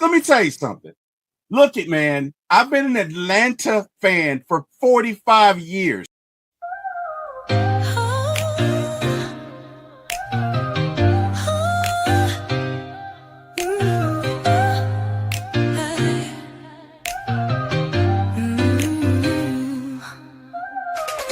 let me tell you something. Look it, man. I've been an Atlanta fan for 45 years.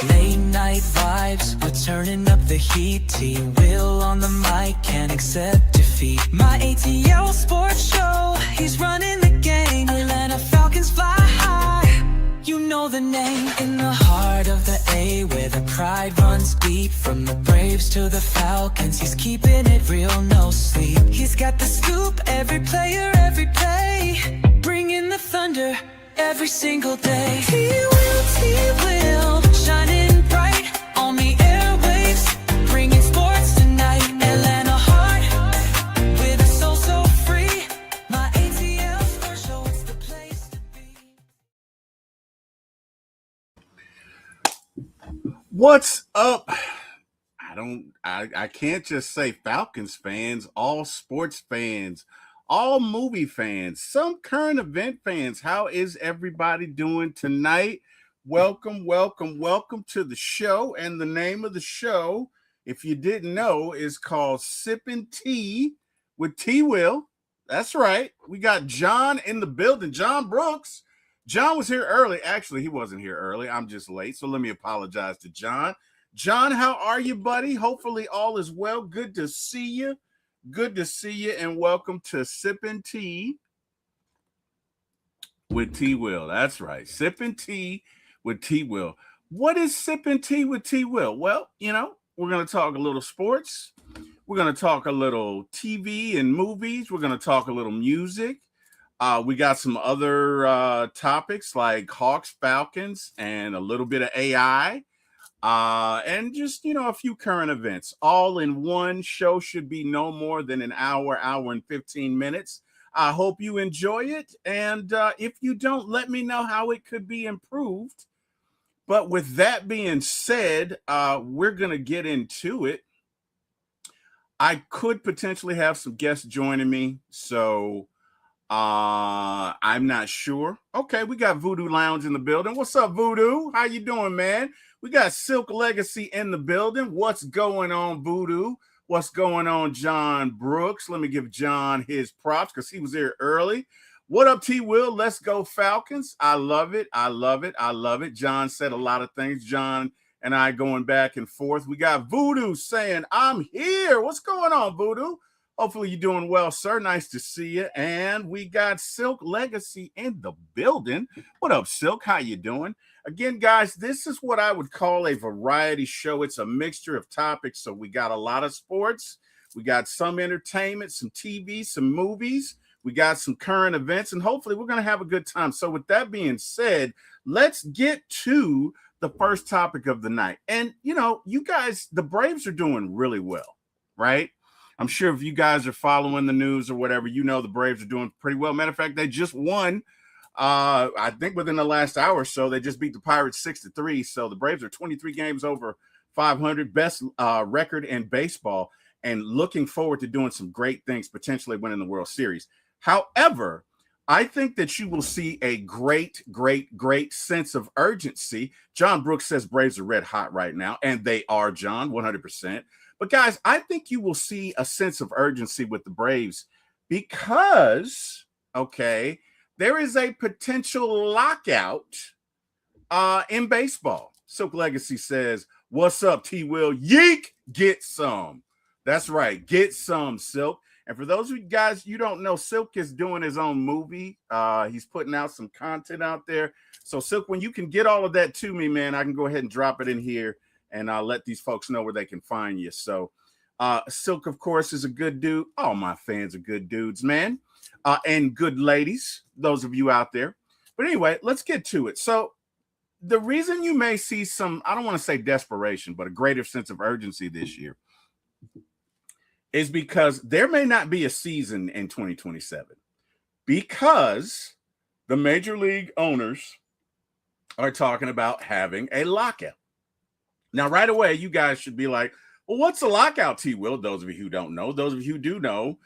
Late night vibes, we're turning up the heat. T-Wil on the mic, can't accept defeat. My ATL sports show, he's running the game. Atlanta Falcons fly high, you know the name. In the heart of the A, where the pride runs deep. From the Braves to the Falcons, he's keeping it real, no sleep. He's got the scoop, every player, every play. Bringing the thunder every single day. T-Wil, T-Wil, shining bright on the airwaves, bringing sports tonight. Atlanta heart, with a soul so free. My ATL sports show, it's the place to be. What's up? I can't just say Falcons fans, all sports fans, all movie fans, some current event fans. How is everybody doing tonight? Welcome to the show. And the name of the show, if you didn't know, is called Sippin' Tea with T-Wil. That's right. We got John in the building, John Brooks. John was here early. Actually, he wasn't here early. I'm just late. So let me apologize to John. John, how are you, buddy? Hopefully all is well. Good to see you. Good to see you, and welcome to Sippin' Tea with T-Wil. That's right. Sippin' Tea with T-Wil. What is Sippin' Tea with T-Wil? Well, we're going to talk a little sports. We're going to talk a little TV and movies. We're going to talk a little music. We got some other topics like Hawks, Falcons, and a little bit of AI. And just, a few current events all in one show. Should be no more than an hour and 15 minutes. I hope you enjoy it. And if you don't, let me know how it could be improved. But with that being said, we're going to get into it. I could potentially have some guests joining me. So I'm not sure. Okay, we got Voodoo Lounge in the building. What's up, Voodoo? How you doing, man? We got Silk Legacy in the building. What's going on, Voodoo? What's going on, John Brooks? Let me give John his props because he was here early. What up, T-Wil? Let's go Falcons. I love it. John said a lot of things. John and I going back and forth. We got Voodoo saying, I'm here. What's going on, Voodoo? Hopefully you're doing well, sir. Nice to see you. And we got Silk Legacy in the building. What up, Silk? How you doing? Again, guys, this is what I would call a variety show. It's a mixture of topics. So we got a lot of sports. We got some entertainment, some TV, some movies. We got some current events, and hopefully we're going to have a good time. So with that being said, let's get to the first topic of the night. And, you guys, the Braves are doing really well, right? I'm sure if you guys are following the news or whatever, the Braves are doing pretty well. Matter of fact, they just won. I think within the last hour or so, they just beat the Pirates 6-3. So the Braves are 23 games over 500, best record in baseball, and looking forward to doing some great things, potentially winning the World Series. However, I think that you will see a great sense of urgency. John Brooks says Braves are red hot right now, and they are, John, 100%. But guys, I think you will see a sense of urgency with the Braves because, there is a potential lockout in baseball. Silk Legacy says, what's up, T-Wil? Yeek, get some. That's right. Get some, Silk. And for those of you guys you don't know, Silk is doing his own movie. He's putting out some content out there. So, Silk, when you can get all of that to me, man, I can go ahead and drop it in here and I'll let these folks know where they can find you. So, Silk, of course, is a good dude. All my fans are good dudes, man. And good ladies, those of you out there. But anyway, let's get to it. So the reason you may see some, I don't want to say desperation, but a greater sense of urgency this year is because there may not be a season in 2027 because the major league owners are talking about having a lockout. Now, right away, you guys should be like, well, what's a lockout, T-Wil? Those of you who don't know, those of you who do know,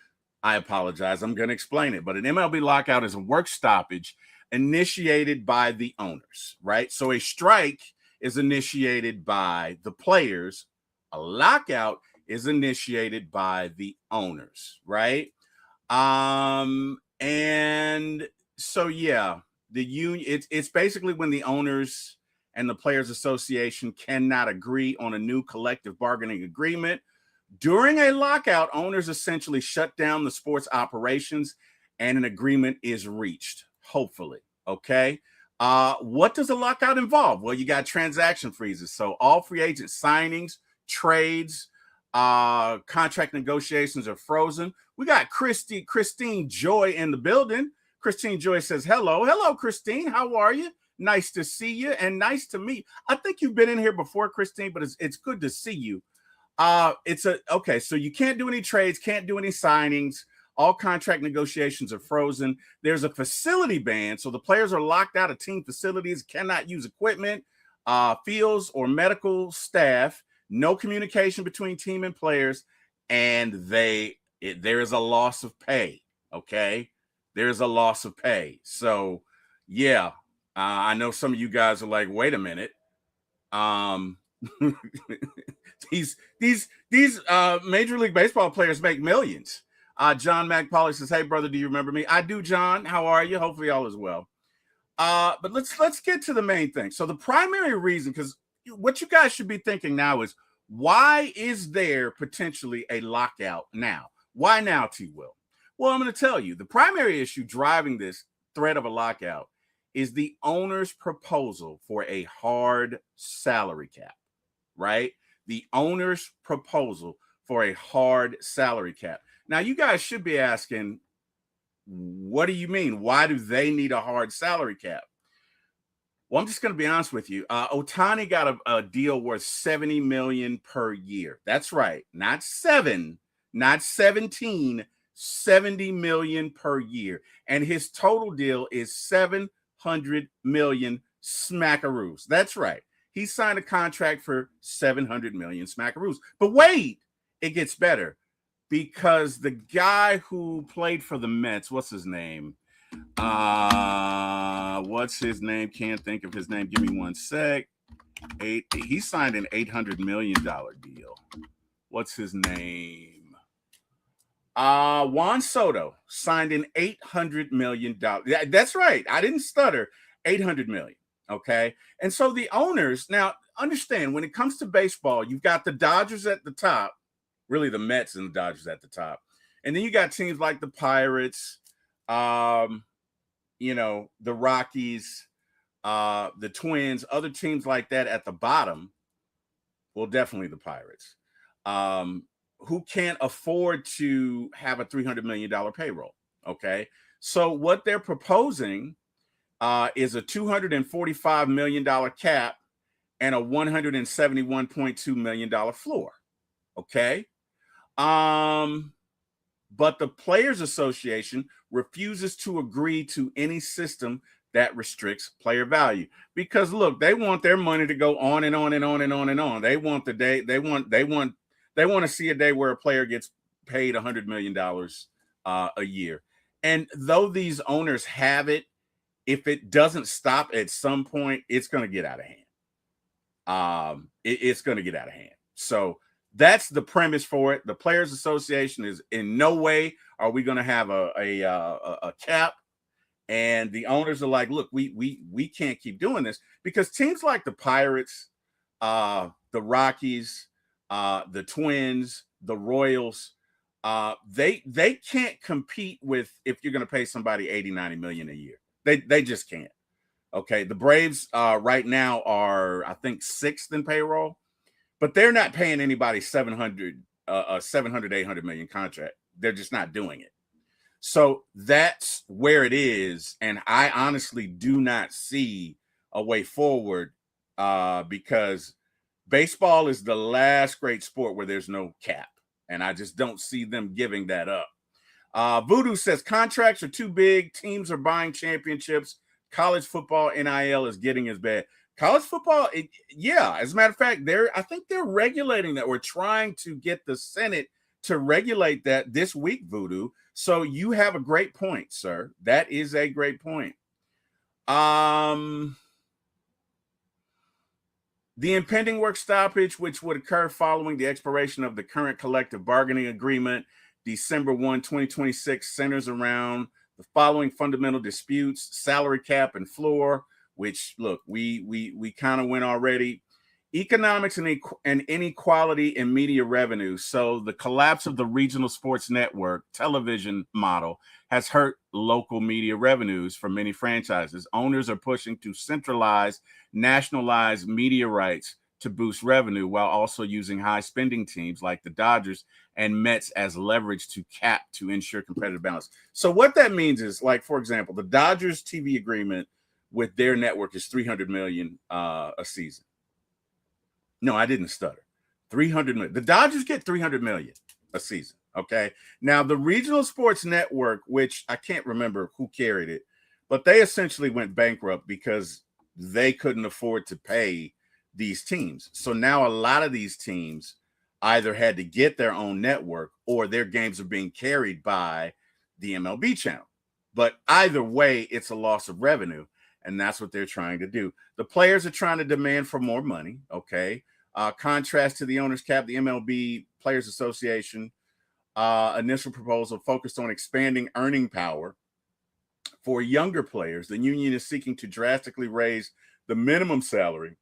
I apologize. I'm going to explain it. But an MLB lockout is a work stoppage initiated by the owners, right? So a strike is initiated by the players. A lockout is initiated by the owners, right? And so yeah, the union, it's basically when the owners and the players association cannot agree on a new collective bargaining agreement. During a lockout, owners essentially shut down the sports operations and an agreement is reached, hopefully. Okay. What does a lockout involve? Well, you got transaction freezes. So all free agent signings, trades, contract negotiations are frozen. We got Christine Joy in the building. Christine Joy says, hello, Christine. How are you? Nice to see you and nice to meet. I think you've been in here before, Christine, but it's good to see you. Okay, so you can't do any trades, can't do any signings. All contract negotiations are frozen. There's a facility ban, so the players are locked out of team facilities, cannot use equipment, fields, or medical staff. No communication between team and players, and there is a loss of pay. Okay, there's a loss of pay. So, yeah, I know some of you guys are like, wait a minute. These Major League Baseball players make millions. John McPolly says, hey, brother, do you remember me? I do, John. How are you? Hopefully all is well. But let's get to the main thing. So the primary reason, because what you guys should be thinking now is, why is there potentially a lockout now? Why now, T-Wil? Well, I'm going to tell you. The primary issue driving this threat of a lockout is the owner's proposal for a hard salary cap, right? The owner's proposal for a hard salary cap. Now, you guys should be asking, what do you mean? Why do they need a hard salary cap? Well, I'm just going to be honest with you. Ohtani got a deal worth $70 million per year. That's right. Not 7, not 17, $70 million per year. And his total deal is $700 million smackaroos. That's right. He signed a contract for $700 million smackaroos. But wait, it gets better, because the guy who played for the Mets, what's his name? Can't think of his name. Give me one sec. He signed an $800 million deal. What's his name? Juan Soto signed an $800 million. That's right. I didn't stutter. $800 million. Okay. And so the owners, now understand, when it comes to baseball, you've got the Dodgers at the top, really the Mets and the Dodgers at the top. And then you got teams like the Pirates, the Rockies, the Twins, other teams like that at the bottom. Well, definitely the Pirates, who can't afford to have a $300 million payroll. Okay. So what they're proposing is a $245 million cap and a $171.2 million floor. Okay. But the Players Association refuses to agree to any system that restricts player value, because look, they want their money to go on and on and on and on and on. They want the day, they want to see a day where a player gets paid $100 million a year. And though these owners have it, if it doesn't stop at some point, it's going to get out of hand. It's going to get out of hand. So that's the premise for it. The Players Association is in no way are we going to have a cap. And the owners are like, look, we can't keep doing this, because teams like the Pirates, the Rockies, the Twins, the Royals, they can't compete with, if you're going to pay somebody 80, 90 million a year. They just can't. Okay. The Braves right now are, I think, 6th in payroll, but they're not paying anybody 700, 800 million contract. They're just not doing it. So that's where it is. And I honestly do not see a way forward, because baseball is the last great sport where there's no cap. And I just don't see them giving that up. Voodoo says contracts are too big. Teams are buying championships. College football NIL is getting as bad. College football, as a matter of fact, I think they're regulating that. We're trying to get the Senate to regulate that this week, Voodoo. So you have a great point, sir. That is a great point. The impending work stoppage, which would occur following the expiration of the current collective bargaining agreement, December 1, 2026, centers around the following fundamental disputes: salary cap and floor, which, look, we kind of went already. Economics and inequality in media revenue. So the collapse of the regional sports network television model has hurt local media revenues for many franchises. Owners are pushing to centralize, nationalize media rights to boost revenue while also using high spending teams like the Dodgers and Mets as leverage to cap to ensure competitive balance. So what that means is, like, for example, the Dodgers TV agreement with their network is $300 million a season. No, I didn't stutter. 300 million. The Dodgers get 300 million a season. Okay. Now, the regional sports network, which I can't remember who carried it, but they essentially went bankrupt because they couldn't afford to pay these teams. So now a lot of these teams either had to get their own network or their games are being carried by the MLB channel. But either way, it's a loss of revenue. And that's what they're trying to do. The players are trying to demand for more money. Okay. Contrast to the owners cap, the MLB Players Association initial proposal focused on expanding earning power for younger players. The union is seeking to drastically raise the minimum salary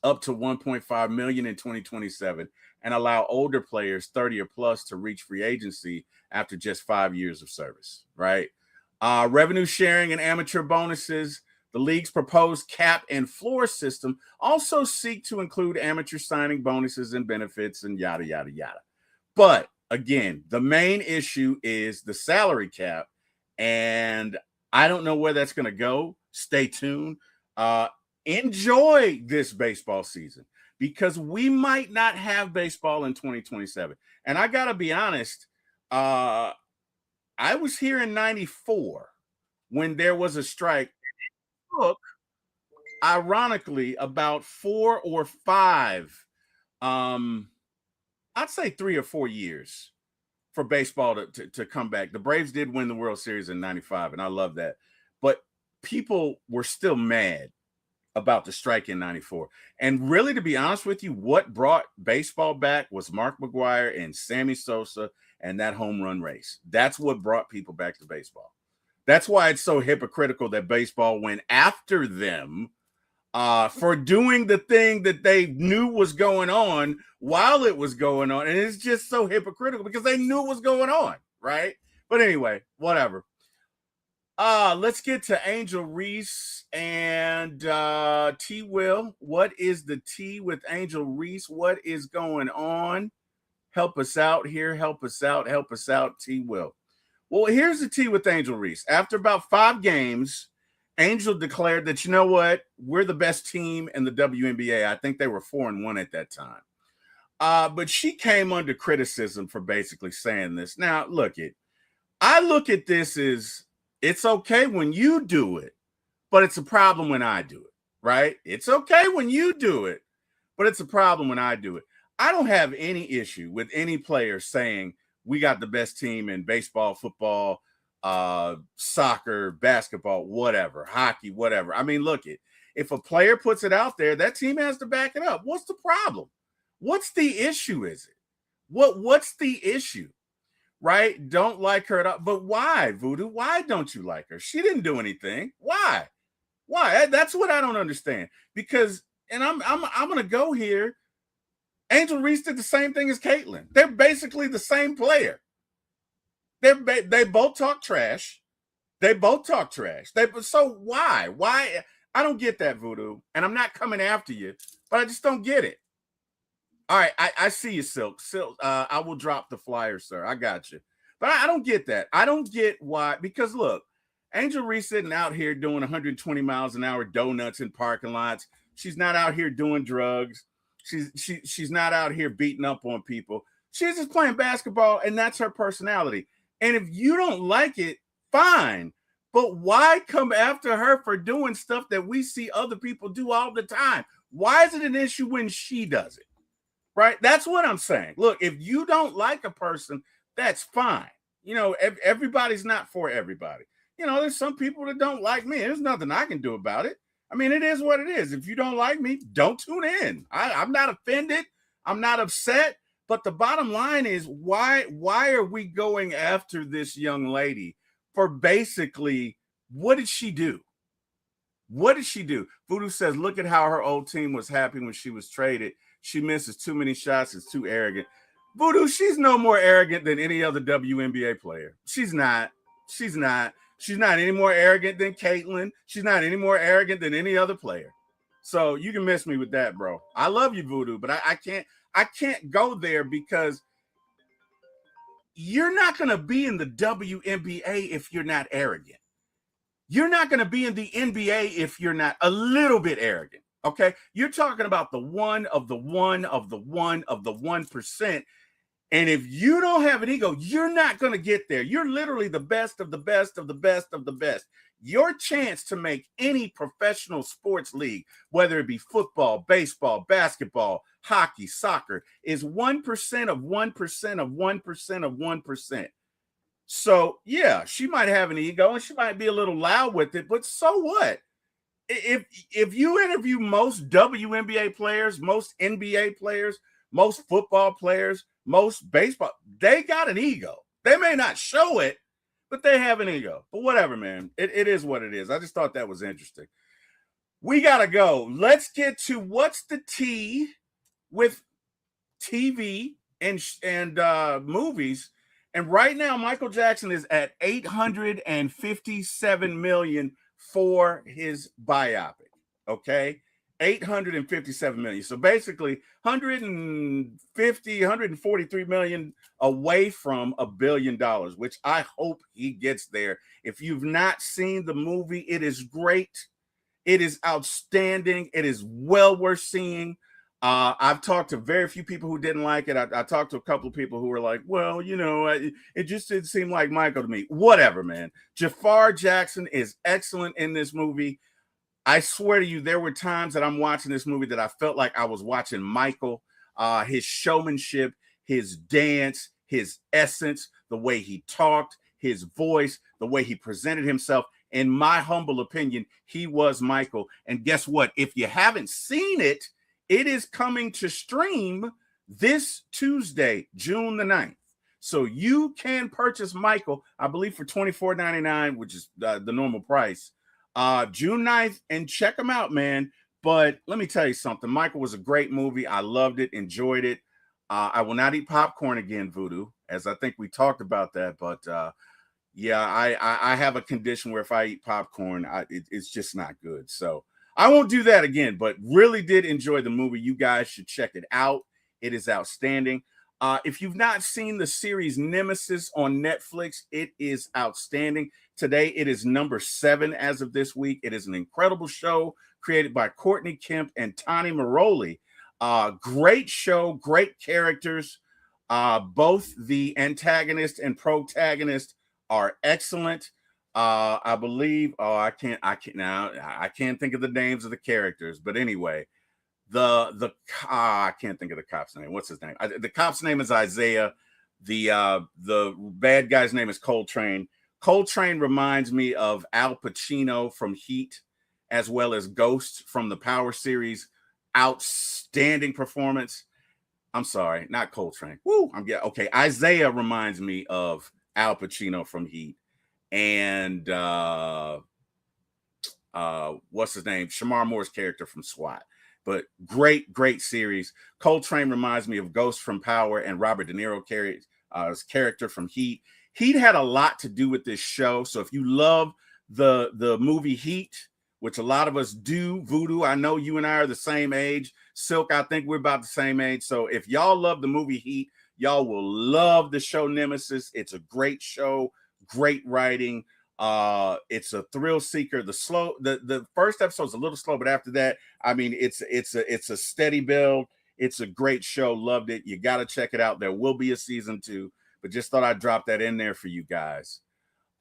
up to $1.5 million in 2027 and allow older players 30 or plus to reach free agency after just 5 years of service. Right. Revenue sharing and amateur bonuses. The league's proposed cap and floor system also seek to include amateur signing bonuses and benefits and yada, yada, yada. But again, the main issue is the salary cap, and I don't know where that's going to go. Stay tuned. Enjoy this baseball season because we might not have baseball in 2027. And I got to be honest, I was here in 94 when there was a strike. Took, ironically, about 4 or 5, I'd say 3 or 4 years for baseball to come back. The Braves did win the World Series in 95, and I love that. But people were still mad about the strike in 94. And really, to be honest with you, what brought baseball back was Mark McGwire and Sammy Sosa and that home run race. That's what brought people back to baseball. That's why it's so hypocritical that baseball went after them for doing the thing that they knew was going on while it was going on. And it's just so hypocritical because they knew it was going on, right? But anyway, whatever. Let's get to Angel Reese and T-Wil. What is the tea with Angel Reese? What is going on? Help us out here. Help us out. Help us out, T-Wil. Well, here's the tea with Angel Reese. After about 5 games, Angel declared that, you know what, we're the best team in the WNBA. I think they were 4-1 at that time. But she came under criticism for basically saying this. Now, I look at this as it's okay when you do it, but it's a problem when I do it, right? It's okay when you do it, but it's a problem when I do it. I don't have any issue with any player saying, we got the best team in baseball, football, soccer, basketball, whatever, hockey, whatever. I mean, if a player puts it out there, that team has to back it up. What's the problem? What's the issue? Is it? What's the issue? Right? Don't like her at all. But why, Voodoo? Why don't you like her? She didn't do anything. Why? That's what I don't understand. Because, and I'm gonna go here. Angel Reese did the same thing as Caitlyn. They're basically the same player. They both talk trash. So why? Why? I don't get that, Voodoo. And I'm not coming after you, but I just don't get it. All right, I see you, Silk. I will drop the flyer, sir. I got you. But I don't get that. I don't get why. Because look, Angel Reese sitting out here doing 120 miles an hour donuts in parking lots. She's not out here doing drugs. She's not out here beating up on people. She's just playing basketball, and that's her personality. And if you don't like it, fine. But why come after her for doing stuff that we see other people do all the time? Why is it an issue when she does it? Right? That's what I'm saying. Look, if you don't like a person, that's fine. everybody's not for everybody. There's some people that don't like me. There's nothing I can do about it. I mean, it is what it is. If you don't like me, don't tune in. I'm not offended. I'm not upset. But the bottom line is, why are we going after this young lady for basically, what did she do? What did she do? Voodoo says, look at how her old team was happy when she was traded. She misses too many shots. It's too arrogant. Voodoo, she's no more arrogant than any other WNBA player. She's not. She's not any more arrogant than Caitlyn. She's not any more arrogant than any other player. So you can miss me with that, bro. I love you, Voodoo, but I can't go there, because you're not going to be in the WNBA if you're not arrogant. You're not going to be in the NBA if you're not a little bit arrogant. Okay. You're talking about the 1 of the 1 of the 1 of the 1%. And if you don't have an ego, you're not going to get there. You're literally the best of the best of the best of the best. Your chance to make any professional sports league, whether it be football, baseball, basketball, hockey, soccer, is 1% of 1% of 1% of 1%. So, yeah, she might have an ego and she might be a little loud with it, but so what? If you interview most WNBA players, most NBA players, most football players, most baseball, they got an ego. They may not show it, but they have an ego. But whatever, man. It is what it is. I just thought that was interesting. We got to go. Let's get to what's the tea with TV and movies. And right now, Michael Jackson is at $857 million for his biopic. Okay, $857 million. So basically, 143 million away from $1 billion, which I hope he gets there. If you've not seen the movie, it is great. It is outstanding. It is well worth seeing. I've talked to very few people who didn't like it. I talked to a couple of people who were like, well, it just didn't seem like Michael to me. Whatever, man. Jafar Jackson is excellent in this movie. I swear to you, there were times that I'm watching this movie that I felt like I was watching Michael. His showmanship, his dance, his essence, the way he talked, his voice, the way he presented himself. In my humble opinion, he was Michael. And guess what? If you haven't seen it, it is coming to stream this Tuesday, June the 9th. So you can purchase Michael, I believe, for $24.99, which is the normal price, June 9th, and check him out, man. But let me tell you something. Michael was a great movie. I loved it, enjoyed it. I will not eat popcorn again, Voodoo, as I think we talked about that. But yeah, I have a condition where if I eat popcorn, it's just not good. So I won't do that again, but really did enjoy the movie. You guys should check it out. It is outstanding. If you've not seen the series Nemesis on Netflix, it is outstanding. Today, it is number 7 as of this week. It is an incredible show created by Courtney Kemp and Tani Maroli. Great show, great characters. Both the antagonist and protagonist are excellent. I believe, I can't think of the names of the characters, but anyway, I can't think of the cop's name. What's his name? The cop's name is Isaiah. The bad guy's name is Coltrane. Coltrane reminds me of Al Pacino from Heat, as well as Ghost from the Power series. Outstanding performance. I'm sorry, not Coltrane. Okay. Isaiah reminds me of Al Pacino from Heat. And what's his name? Shamar Moore's character from SWAT. But great series. Coltrane reminds me of Ghost from Power and Robert De Niro's character from Heat. Heat had a lot to do with this show. So if you love the movie Heat, which a lot of us do, Voodoo, I know you and I are the same age. Silk, I think we're about the same age. So if y'all love the movie Heat, y'all will love the show Nemesis. It's a great show. Great writing. It's a thrill seeker. The first episode is a little slow, but after that, I mean, it's a steady build. It's a great show. Loved it. You got to check it out. There will be a season 2, but just thought I'd drop that in there for you guys.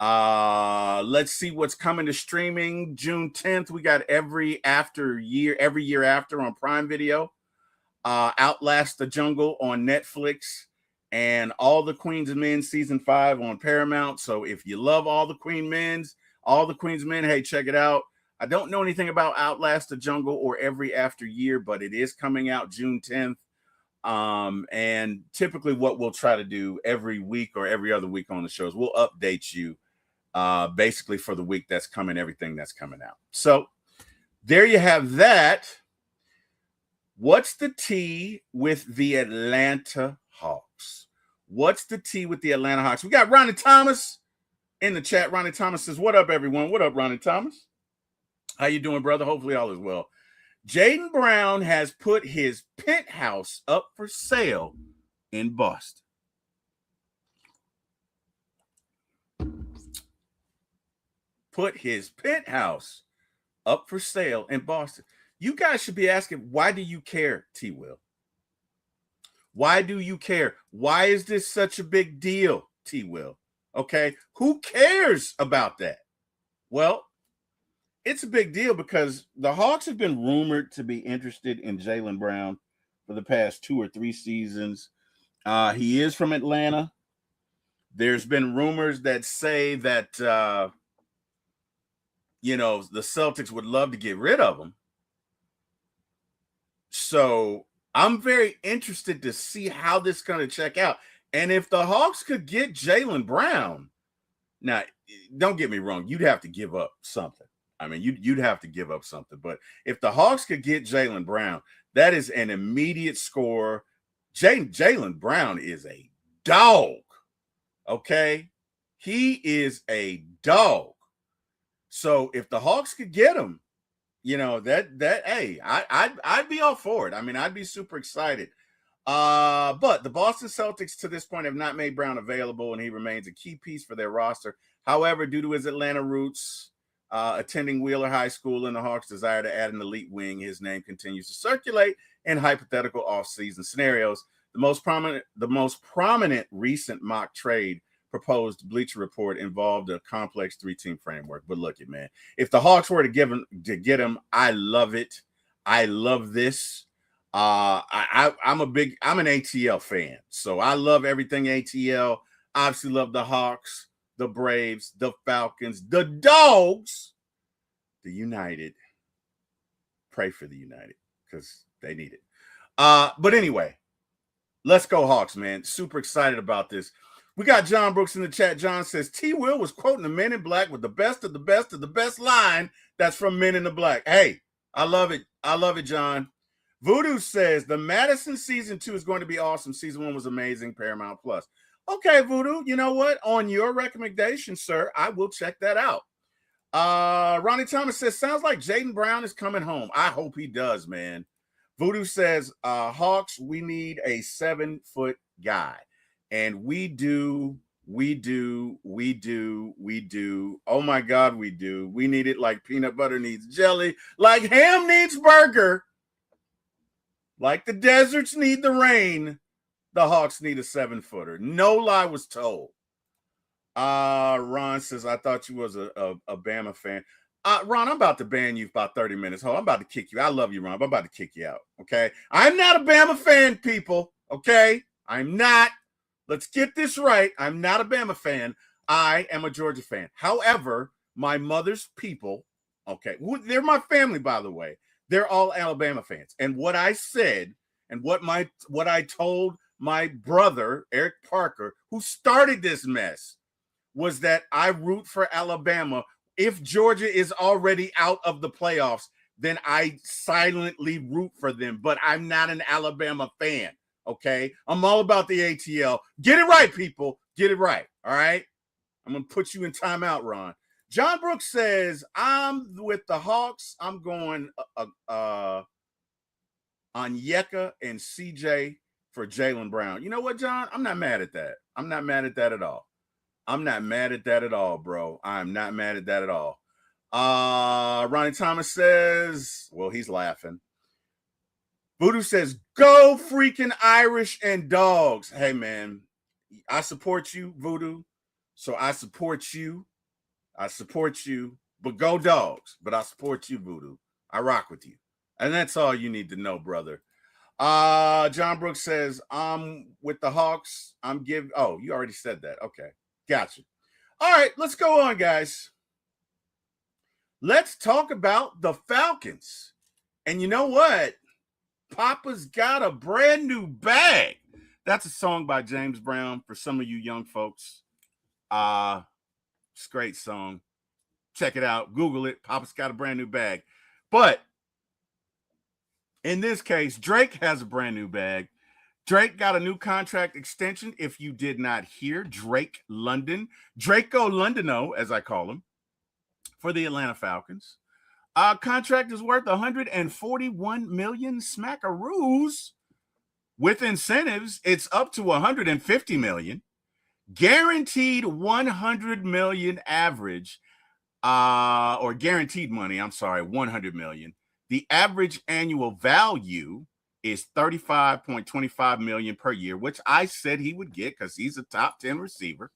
Let's see what's coming to streaming. June 10th, we got every year after on Prime Video. Outlast the Jungle on Netflix. and All the Queen's Men season 5 on Paramount. So if you love All the Queen's Men, hey, check it out. I don't know anything about Outlast the Jungle or Every After Year, but it is coming out June 10th. And typically what we'll try to do every week or every other week on the shows, we'll update you basically for the week that's coming, everything that's coming out. So there you have that. What's the tea with the Atlanta Hawks? What's the tea with the Atlanta Hawks? We got Ronnie Thomas in the chat. Ronnie Thomas says, what up, everyone? What up, Ronnie Thomas? How you doing, brother? Hopefully all is well. Jaden Brown has put his penthouse up for sale in Boston. Put his penthouse up for sale in Boston. You guys should be asking, why do you care, T-Wil? Why do you care? Why is this such a big deal, T-Wil? Okay, who cares about that? Well, it's a big deal because the Hawks have been rumored to be interested in Jaylen Brown for the past 2 or 3 seasons. He is from Atlanta. There's been rumors that say that, the Celtics would love to get rid of him. So I'm very interested to see how this is going to check out. And if the Hawks could get Jaylen Brown, now, don't get me wrong, you'd have to give up something. I mean, you'd have to give up something. But if the Hawks could get Jaylen Brown, that is an immediate score. Jaylen Brown is a dog, okay? He is a dog. So if the Hawks could get him, hey, I'd be all for it. I mean, I'd be super excited. But the Boston Celtics to this point have not made Brown available, and he remains a key piece for their roster. However, due to his Atlanta roots, attending Wheeler High School and the Hawks' desire to add an elite wing, his name continues to circulate in hypothetical offseason scenarios. The most prominent recent mock trade proposed Bleacher Report involved a complex 3-team framework. But look it, man, if the Hawks were to get him, I love it. I love this. I'm an ATL fan, so I love everything ATL. Obviously love the Hawks, the Braves, the Falcons, the Dogs, the United. Pray for the United because they need it. But anyway, let's go Hawks, man. Super excited about this. We got John Brooks in the chat. John says, T-Wil was quoting the Men in Black with the best of the best of the best line that's from Men in the Black. Hey, I love it. I love it, John. Voodoo says, the Madison season 2 is going to be awesome. Season 1 was amazing. Paramount Plus. Okay, Voodoo, you know what? On your recommendation, sir, I will check that out. Ronnie Thomas says, sounds like Jayden Brown is coming home. I hope he does, man. Voodoo says, Hawks, we need a 7-foot guy. And we do. Oh my God, we do. We need it like peanut butter needs jelly, like ham needs burger, like the deserts need the rain. The Hawks need a 7-footer. No lie was told. Ron says, I thought you was a Bama fan. Ron, I'm about to ban you for about 30 minutes. Hold on, I'm about to kick you. I love you, Ron, but I'm about to kick you out, okay? I'm not a Bama fan, people, okay? I'm not. Let's get this right. I'm not a Bama fan. I am a Georgia fan. However, my mother's people, okay, they're my family, by the way. They're all Alabama fans. And what I said and what I told my brother, Eric Parker, who started this mess, was that I root for Alabama. If Georgia is already out of the playoffs, then I silently root for them. But I'm not an Alabama fan. Okay, I'm all about the ATL. Get it right, people. Get it right. All right. I'm going to put you in timeout, Ron. John Brooks says, I'm with the Hawks. I'm going Onyeka and CJ for Jaylen Brown. You know what, John? I'm not mad at that. I'm not mad at that at all. I'm not mad at that at all, bro. I'm not mad at that at all. Ronnie Thomas says, well, he's laughing. Voodoo says, go freaking Irish and dogs. Hey, man, I support you, Voodoo. So I support you. But go Dogs. But I support you, Voodoo. I rock with you. And that's all you need to know, brother. John Brooks says, I'm with the Hawks. Oh, you already said that. Okay. Gotcha. All right, let's go on, guys. Let's talk about the Falcons. And you know what? Papa's got a brand new bag. That's a song by James Brown for some of you young folks. It's a great song. Check it out. Google it. Papa's got a brand new bag. But in this case, Drake has a brand new bag. Drake got a new contract extension. If you did not hear, Draco Londono, as I call him, for the Atlanta Falcons. Contract is worth 141 million smackaroos. With incentives, it's up to 150 million. Guaranteed 100 million average, or guaranteed money, 100 million. The average annual value is 35.25 million per year, which I said he would get because he's a top 10 receiver.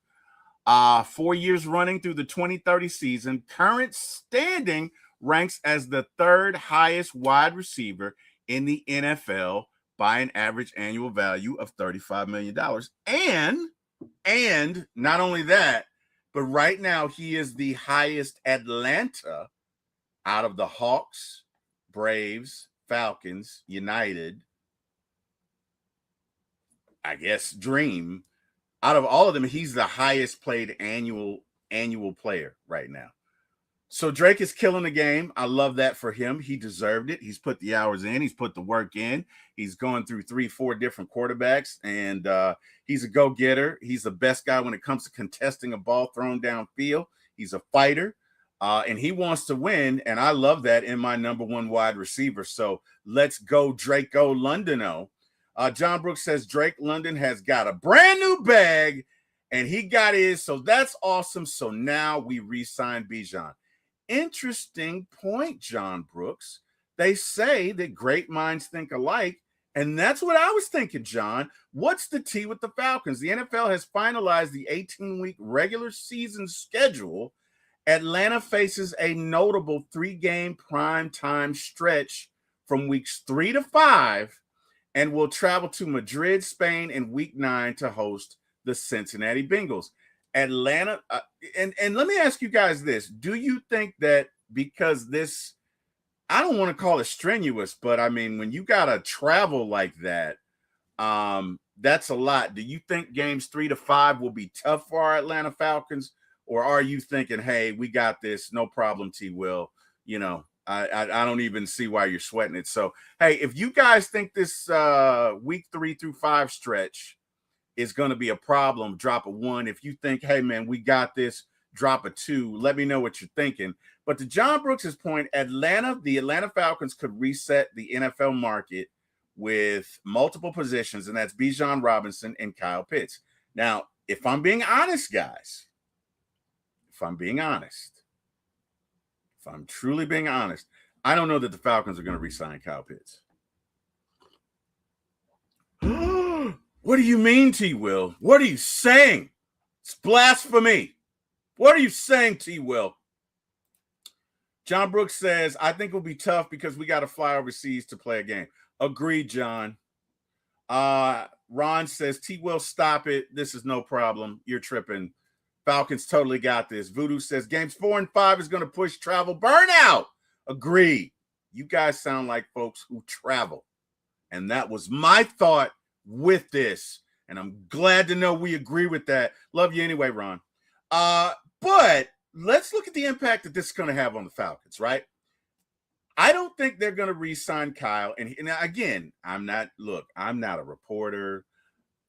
4 years running through the 2030 season. Current standing ranks as the third highest wide receiver in the NFL by an average annual value of $35 million. And not only that, but right now he is the highest Atlanta out of the Hawks, Braves, Falcons, United, I guess, Dream. Out of all of them, he's the highest paid annual player right now. So Drake is killing the game. I love that for him. He deserved it. He's put the hours in. He's put the work in. He's gone through 3-4 different quarterbacks, and he's a go-getter. He's the best guy when it comes to contesting a ball thrown downfield. He's a fighter, and he wants to win, and I love that in my number one wide receiver. So let's go Draco Londono. John Brooks says Drake London has got a brand new bag, and he got his, so that's awesome. So now we re-sign Bijan. Interesting point, John Brooks. They say that great minds think alike, and that's what I was thinking, John. What's the tea with the Falcons? The NFL has finalized the 18-week regular season schedule. Atlanta faces a notable 3-game primetime stretch from weeks 3 to 5 and will travel to Madrid, Spain in week 9 to host the Cincinnati Bengals. Atlanta, and let me ask you guys this. Do you think that because this, I don't want to call it strenuous, but I mean, when you got to travel like that, that's a lot. Do you think games 3 to 5 will be tough for our Atlanta Falcons? Or are you thinking, hey, we got this, no problem, T-Will? You know, I don't even see why you're sweating it. So, hey, if you guys think this week 3 through 5 stretch is going to be a problem, drop a 1. If you think, hey, man, we got this, drop a 2. Let me know what you're thinking. But to John Brooks's point, the Atlanta Falcons could reset the NFL market with multiple positions, and that's Bijan Robinson and Kyle Pitts. Now, if I'm being honest, guys, if I'm truly being honest, I don't know that the Falcons are going to re-sign Kyle Pitts. What do you mean, T-Will? What are you saying? It's blasphemy. What are you saying, T-Will? John Brooks says, I think it'll be tough because we got to fly overseas to play a game. Agreed, John. Ron says, T-Will, stop it. This is no problem. You're tripping. Falcons totally got this. Voodoo says, games 4 and 5 is going to push travel burnout. Agreed. You guys sound like folks who travel. And that was my thought with this, and I'm glad to know we agree with that. Love you anyway, Ron. But let's look at the impact that this is going to have on the Falcons, right? I don't think they're going to re-sign Kyle. And again, I'm not a reporter.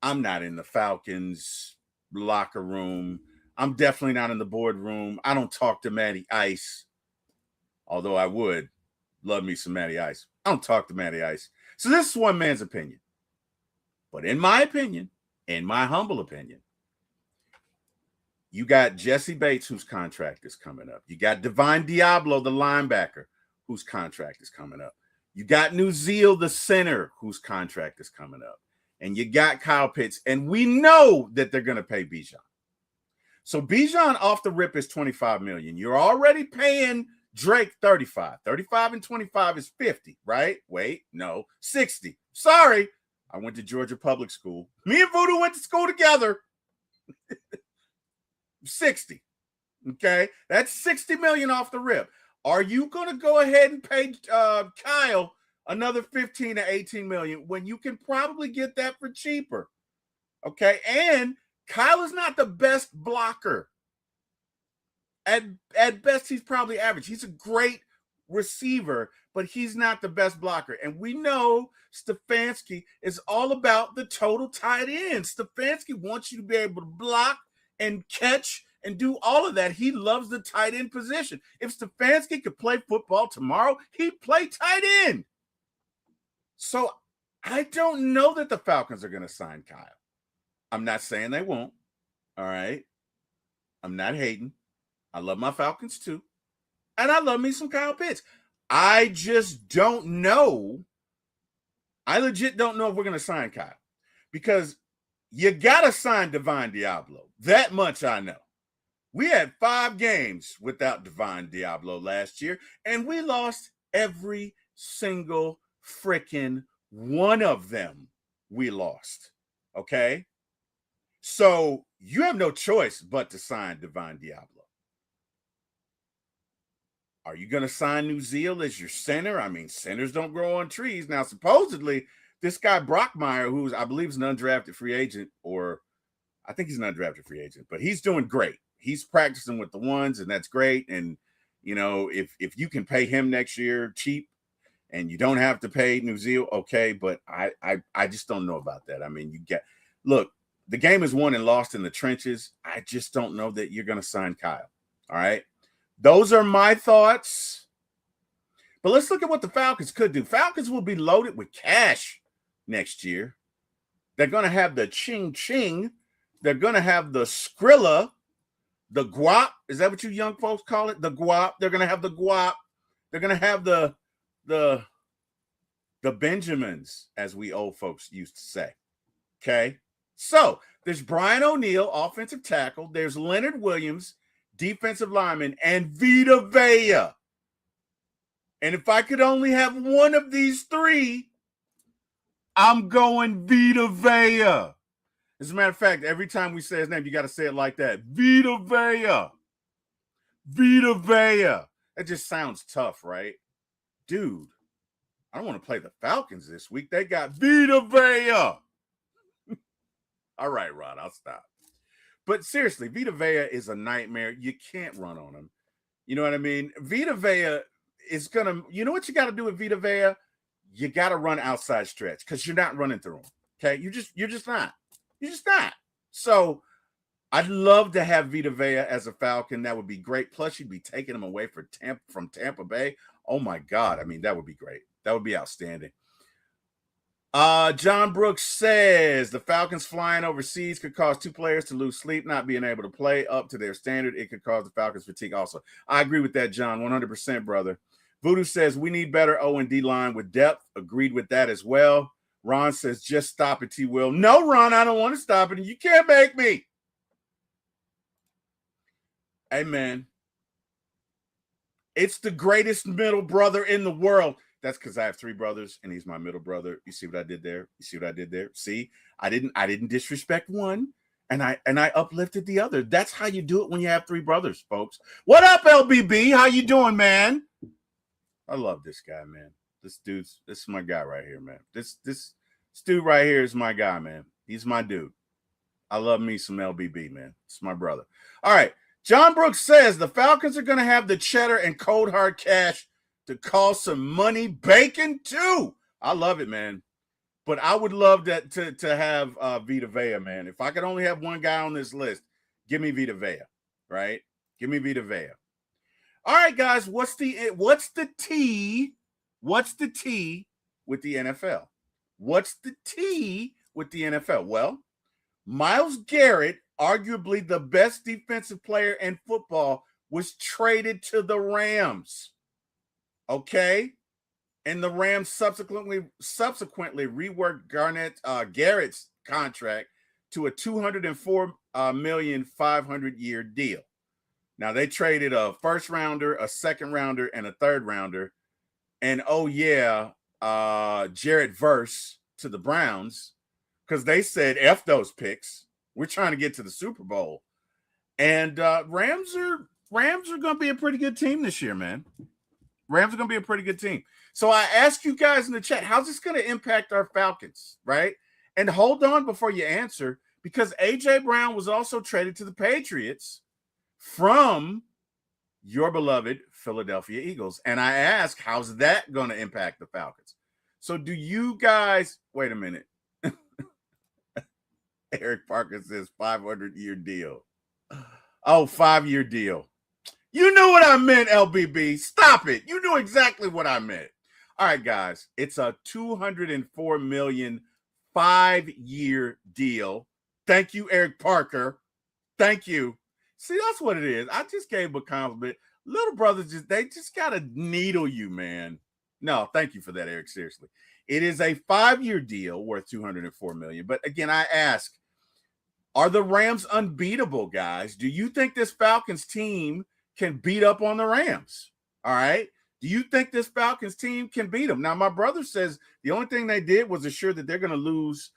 I'm not in the Falcons locker room. I'm definitely not in the boardroom. I don't talk to Matty Ice, although I would love me some Matty Ice. I don't talk to Matty Ice. So this is one man's opinion. But in my opinion, in my humble opinion, you got Jesse Bates, whose contract is coming up. You got Divine Diablo, the linebacker, whose contract is coming up. You got Nuzeel, the center, whose contract is coming up. And you got Kyle Pitts. And we know that they're going to pay Bijan. So Bijan off the rip is $25 million. You're already paying Drake, 35. 35 and 25 is 50, right? Wait, no, 60. Sorry. I went to Georgia public school. Me and Voodoo went to school together. 60. Okay. That's 60 million off the rip. Are you going to go ahead and pay Kyle another 15 to 18 million when you can probably get that for cheaper? Okay. And Kyle is not the best blocker. At best, he's probably average. He's a great receiver, but he's not the best blocker. And we know Stefanski is all about the total tight end. Stefanski wants you to be able to block and catch and do all of that. He loves the tight end position. If Stefanski could play football tomorrow, he'd play tight end. So I don't know that the Falcons are going to sign Kyle. I'm not saying they won't. All right. I'm not hating. I love my Falcons too. And I love me some Kyle Pitts. I just don't know. I legit don't know if we're going to sign Kyle. Because you got to sign Divine Diablo. That much I know. We had 5 games without Divine Diablo last year, and we lost every single freaking one of them. We lost. Okay? So you have no choice but to sign Divine Diablo. Are you going to sign New Zeal as your center? I mean, centers don't grow on trees. Now, supposedly, this guy Brockmeyer, who's I believe is an undrafted free agent, or I think he's an undrafted free agent, but he's doing great. He's practicing with the ones, and that's great. And, you know, if you can pay him next year cheap and you don't have to pay New Zeal, okay, but I just don't know about that. I mean, look, the game is won and lost in the trenches. I just don't know that you're going to sign Kyle, all right? Those are my thoughts. But let's look at what the Falcons could do. Falcons will be loaded with cash next year. They're going to have the ching ching. They're going to have the Skrilla, the guap. Is that what you young folks call it? The guap. They're going to have the guap. They're going to have the Benjamins, as we old folks used to say. Okay? So there's Brian O'Neill, offensive tackle. There's Leonard Williams, defensive lineman, and Vita Vea. And if I could only have one of these 3, I'm going Vita Vea. As a matter of fact, every time we say his name, you got to say it like that. Vita Vea. Vita Vea. That just sounds tough, right? Dude, I don't want to play the Falcons this week. They got Vita Vea. All right, Rod, I'll stop. But seriously, Vita Vea is a nightmare. You can't run on him. You know what I mean? Vita Vea is going to, you know what you got to do with Vita Vea? You got to run outside stretch because you're not running through him. Okay? You're just not. You're just not. So I'd love to have Vita Vea as a Falcon. That would be great. Plus, you'd be taking him away from Tampa Bay. Oh my God. I mean, that would be great. That would be outstanding. John Brooks says the Falcons flying overseas could cause 2 players to lose sleep, not being able to play up to their standard. It could cause the Falcons fatigue also. I agree with that, John, 100%, brother. Voodoo says we need better O&D line with depth. Agreed with that as well. Ron says just stop it, T-Will. No, Ron, I don't want to stop it. You can't make me. Hey, man. It's the greatest middle brother in the world. That's because I have 3 brothers, and he's my middle brother. You see what I did there? You see what I did there? See, I didn't disrespect one, and I uplifted the other. That's how you do it when you have 3 brothers, folks. What up, LBB? How you doing, man? I love this guy, man. This is my guy right here, man. This dude right here is my guy, man. He's my dude. I love me some LBB, man. It's my brother. All right. John Brooks says the Falcons are going to have the cheddar and cold hard cash to call some money bacon too. I love it, man. But I would love that to have Vita Vea, man. If I could only have one guy on this list, give me Vita Vea, right? Give me Vita Vea. All right, guys, what's the T with the NFL? What's the T with the NFL? Well, Myles Garrett, arguably the best defensive player in football, was traded to the Rams. Okay? And the Rams subsequently reworked Garrett's contract to a $204 million 500-year deal. Now they traded a first rounder, a second rounder, and a third rounder. And oh yeah, Jared Verse to the Browns because they said F those picks. We're trying to get to the Super Bowl. And Rams are going to be a pretty good team this year, man. Rams are going to be a pretty good team. So I ask you guys in the chat, how's this going to impact our Falcons, right? And hold on before you answer, because A.J. Brown was also traded to the Patriots from your beloved Philadelphia Eagles. And I ask, how's that going to impact the Falcons? So do you guys – wait a minute. Eric Parker says 500-year deal. Oh, 5-year deal. You knew what I meant, LBB. Stop it. You knew exactly what I meant. All right, guys. It's a $204 million 5-year deal. Thank you, Eric Parker. Thank you. See, that's what it is. I just gave him a compliment. Little brothers, they just got to needle you, man. No, thank you for that, Eric. Seriously. It is a 5-year deal worth $204 million. But again, I ask, are the Rams unbeatable, guys? Do you think this Falcons team can beat up on the Rams? All right. Do you think this Falcons team can beat them? Now, my brother says the only thing they did was assure that they're going to lose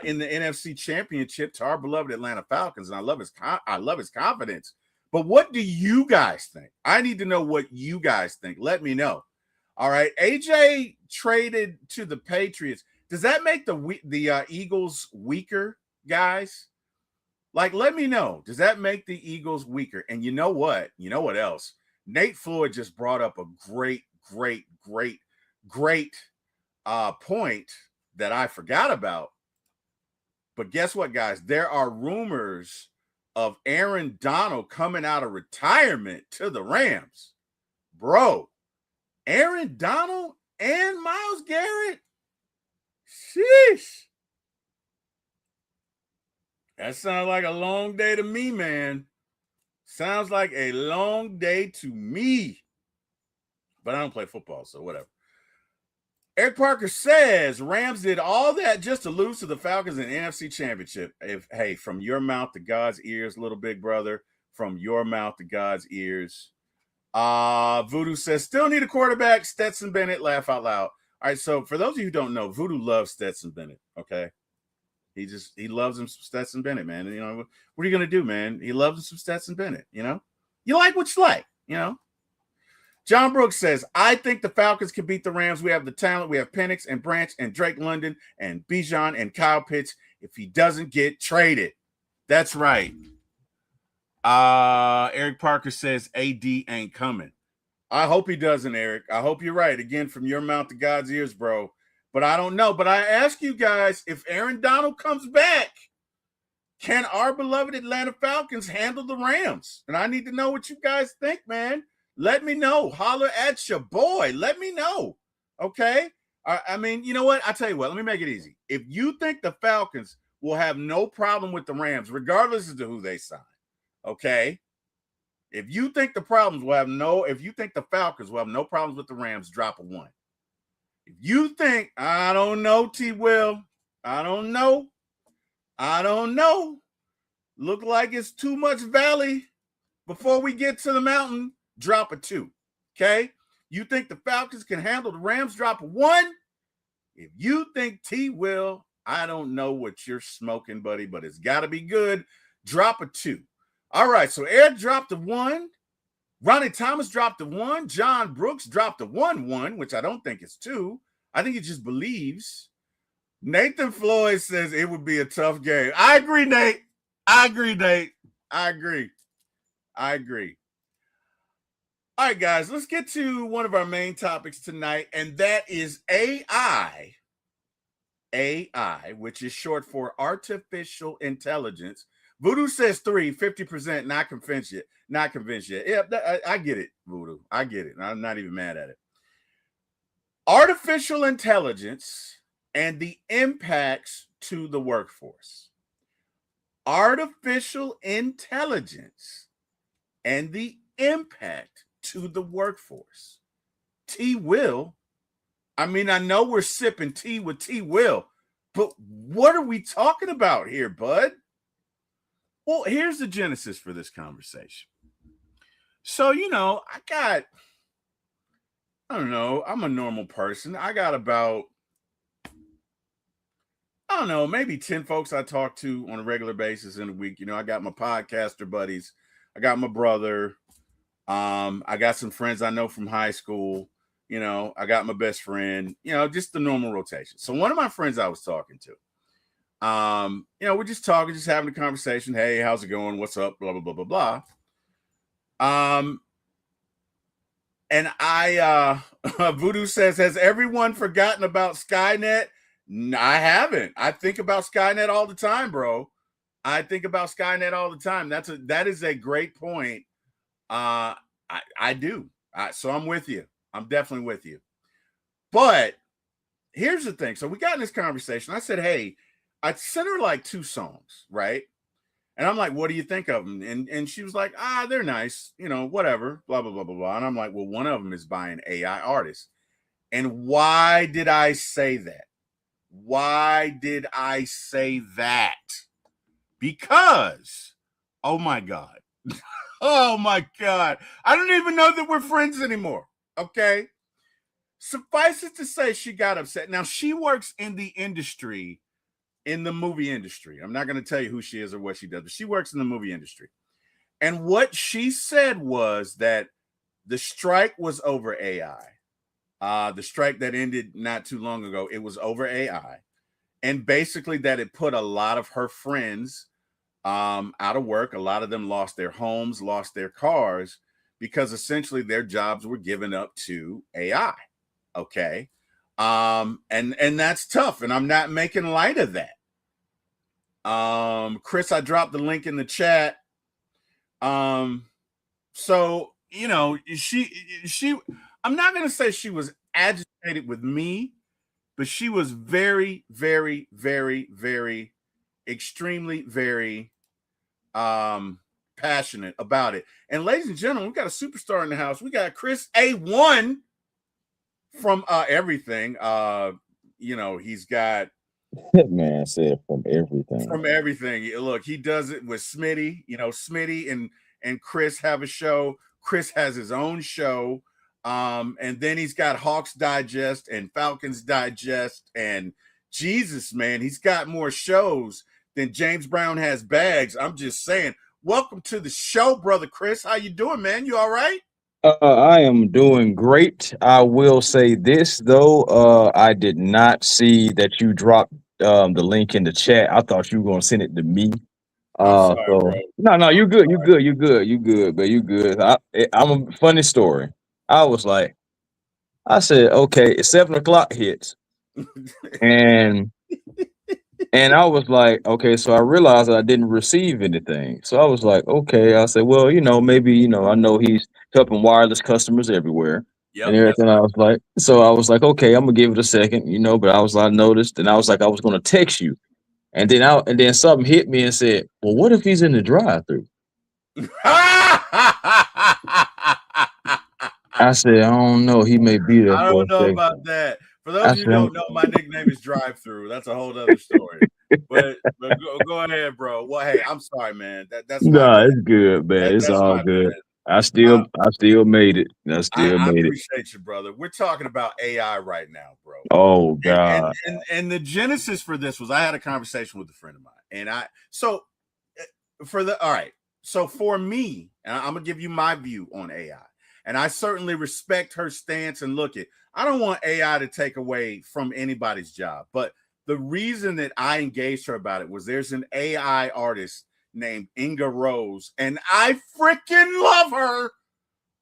in the NFC Championship to our beloved Atlanta Falcons, and I love his confidence. But what do you guys think? I need to know what you guys think. Let me know. All right, AJ traded to the Patriots. Does that make the Eagles weaker, guys? Like, let me know. Does that make the Eagles weaker? And you know what? You know what else? Nate Floyd just brought up a great point that I forgot about. But guess what, guys? There are rumors of Aaron Donald coming out of retirement to the Rams. Bro, Aaron Donald and Myles Garrett? Sheesh. That sounds like a long day to me, man. Sounds like a long day to me. But I don't play football, so whatever. Eric Parker says Rams did all that just to lose to the Falcons in the NFC Championship. Hey, from your mouth to God's ears, little big brother. From your mouth to God's ears. Voodoo says, still need a quarterback. Stetson Bennett, laugh out loud. All right, so for those of you who don't know, Voodoo loves Stetson Bennett, okay? He loves him some Stetson Bennett, man. And, you know, what are you going to do, man? He loves him some Stetson Bennett, you know? You like what you like, you know? John Brooks says, I think the Falcons can beat the Rams. We have the talent. We have Penix and Branch and Drake London and Bijan and Kyle Pitts if he doesn't get traded. That's right. Eric Parker says AD ain't coming. I hope he doesn't, Eric. I hope you're right. Again, from your mouth to God's ears, bro. But I don't know. But I ask you guys, if Aaron Donald comes back, can our beloved Atlanta Falcons handle the Rams? And I need to know what you guys think, man. Let me know. Holler at your boy. Let me know. Okay? I mean, you know what? I tell you what. Let me make it easy. If you think the Falcons will have no problem with the Rams, regardless of who they sign, okay? If you think the Falcons will have no problems with the Rams, drop a 1. If you think, I don't know, T-Wil, I don't know. Look like it's too much valley before we get to the mountain, drop a 2, okay? You think the Falcons can handle the Rams, drop a 1. If you think T-Wil, I don't know what you're smoking, buddy, but it's got to be good, drop a 2. All right, so Eric dropped a 1. Ronnie Thomas dropped a 1. John Brooks dropped a 1-1, which I don't think is 2. I think he just believes. Nathan Floyd says it would be a tough game. I agree, Nate. I agree. All right, guys, let's get to one of our main topics tonight, and that is AI. AI, which is short for artificial intelligence. Voodoo says 50%, not convinced yet. Yeah, I get it, Voodoo. I get it. I'm not even mad at it. Artificial intelligence and the impacts to the workforce. Artificial intelligence and the impact to the workforce. T-Wil. I mean, I know we're sipping tea with T-Wil, but what are we talking about here, bud? Well, here's the genesis for this conversation. So, I don't know, I'm a normal person. I got about, I don't know, maybe 10 folks I talk to on a regular basis in a week. I got my podcaster buddies, I got my brother, I got some friends I know from high school, I got my best friend, just the normal rotation. So one of my friends I was talking to, we're just talking, just having a conversation. Hey, how's it going? What's up? Blah, blah, blah, blah, blah. And Voodoo says, has everyone forgotten about Skynet? I haven't. I think about Skynet all the time, bro. I think about Skynet all the time. That is a great point. I do. So I'm with you. I'm definitely with you. But here's the thing. So we got in this conversation. I said, hey, I sent her like 2 songs, right? And I'm like, what do you think of them? And she was like, they're nice, whatever, blah, blah, blah, blah, blah. And I'm like, well, one of them is by an AI artist. And why did I say that? Why did I say that? Because, oh my God. Oh my God. I don't even know that we're friends anymore. Okay. Suffice it to say, she got upset. Now, she works in the industry, in the movie industry. I'm not going to tell you who she is or what she does, but she works in the movie industry. And what she said was that the strike was over AI. The strike that ended not too long ago, it was over AI. And basically that it put a lot of her friends out of work. A lot of them lost their homes, lost their cars, because essentially their jobs were given up to AI. Okay. And that's tough. And I'm not making light of that. Chris, I dropped the link in the chat. So, she, I'm not going to say she was agitated with me, but she was very, very, very, very, extremely, very, passionate about it. And ladies and gentlemen, we got a superstar in the house. We got Chris A1 from, everything. He's got, That man said from everything. From everything. Look, he does it with Smitty. Smitty and Chris have a show. Chris has his own show. And then he's got Hawks Digest and Falcons Digest. And Jesus, man, he's got more shows than James Brown has bags. I'm just saying. Welcome to the show, brother Chris. How you doing, man? You all right? I am doing great. I will say this though, I did not see that you dropped the link in the chat. I thought you were gonna send it to me. I'm sorry, So bro. no, you're good. You're good. You're good. You're good. But you good. I'm a funny story. I was like, I said, okay, it's 7 o'clock hits, and I was like, okay, so I realized that I didn't receive anything. So I was like, okay. I said, well, maybe, I know he's helping wireless customers everywhere and Yep, that's everything. right. I was like, okay, I'm gonna give it a second, but I noticed, and I was like, I was gonna text you. And then something hit me and said, well, what if he's in the drive-through? I said, I don't know. He may be there I for a don't know second. about that. For those I of you said, who don't know, my nickname is Drive Through. That's a whole other story. But go ahead, bro. Well, hey, I'm sorry, man. That's my nah, bad. it's good, man. It's That's all my good. bad. I still made it. I still I made it. appreciate you, brother. We're talking about AI right now, bro. Oh And God. and the genesis for this was I had a conversation with a friend of mine, and all right. So for me, and I'm gonna give you my view on AI, and I certainly respect her stance. And I don't want AI to take away from anybody's job, but the reason that I engaged her about it was there's an AI artist named Inga Rose, and I freaking love her.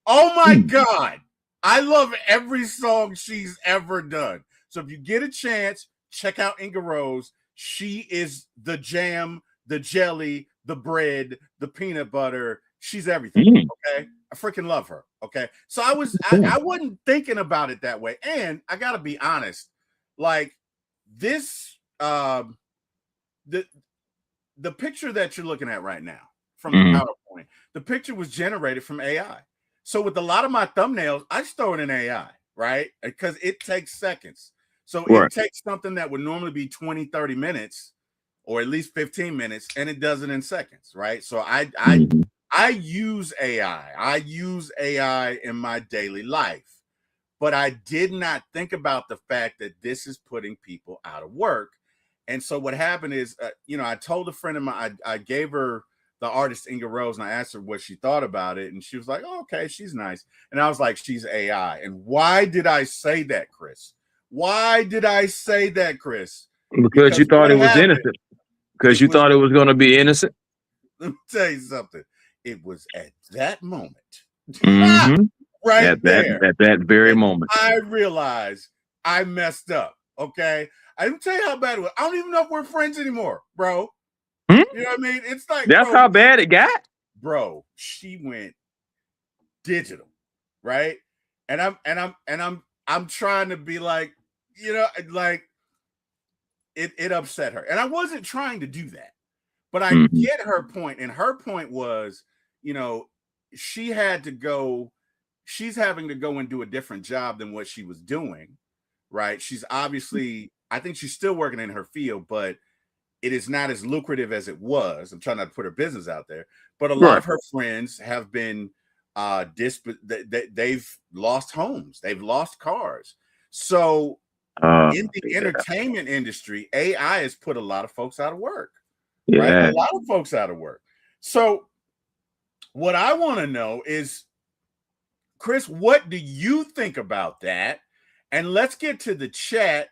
Oh my God. I love every song she's ever done. So if you get a chance, check out Inga Rose. She is the jam, the jelly, the bread, the peanut butter. She's everything. Okay. I freaking love her. Okay. So I wasn't thinking about it that way. And I gotta be honest, like this, the picture that you're looking at right now from the PowerPoint, the picture was generated from AI. So with a lot of my thumbnails, I just throw it in AI, right? Because it takes seconds. So it takes something that would normally be 20, 30 minutes, or at least 15 minutes, and it does it in seconds, right? So I I use AI. I use AI in my daily life, but I did not think about the fact that this is putting people out of work. And so what happened is, I told a friend of mine, I gave her the artist Inga Rose, and I asked her what she thought about it, and she was like, "Oh, okay, she's nice." And I was like, "She's AI." And why did I say that, Chris? Why did I say that, Chris? Because you thought what it was happened, innocent. Because it you was, thought it was going to be innocent. let me tell you something. It was at that moment, Mm-hmm. right At there, that very that moment. I realized I messed up. Okay. I didn't tell you how bad it was. I don't even know if we're friends anymore, bro. Hmm? You know what I mean? It's like, That's how bad it got. bro, she went digital, right? And I'm trying to be like, like it upset her. And I wasn't trying to do that. But I Mhm. get her point, and her point was, she had to go, she's having to go and do a different job than what she was doing, right? She's obviously, I think she's still working in her field, but it is not as lucrative as it was. I'm trying not to put her business out there, but a lot Right. of her friends have been they've lost homes, they've lost cars. So in the Yeah. entertainment industry, AI has put a lot of folks out of work, right? A Yeah. lot of folks out of work. So what I want to know is, Chris, what do you think about that? And let's get to the chat.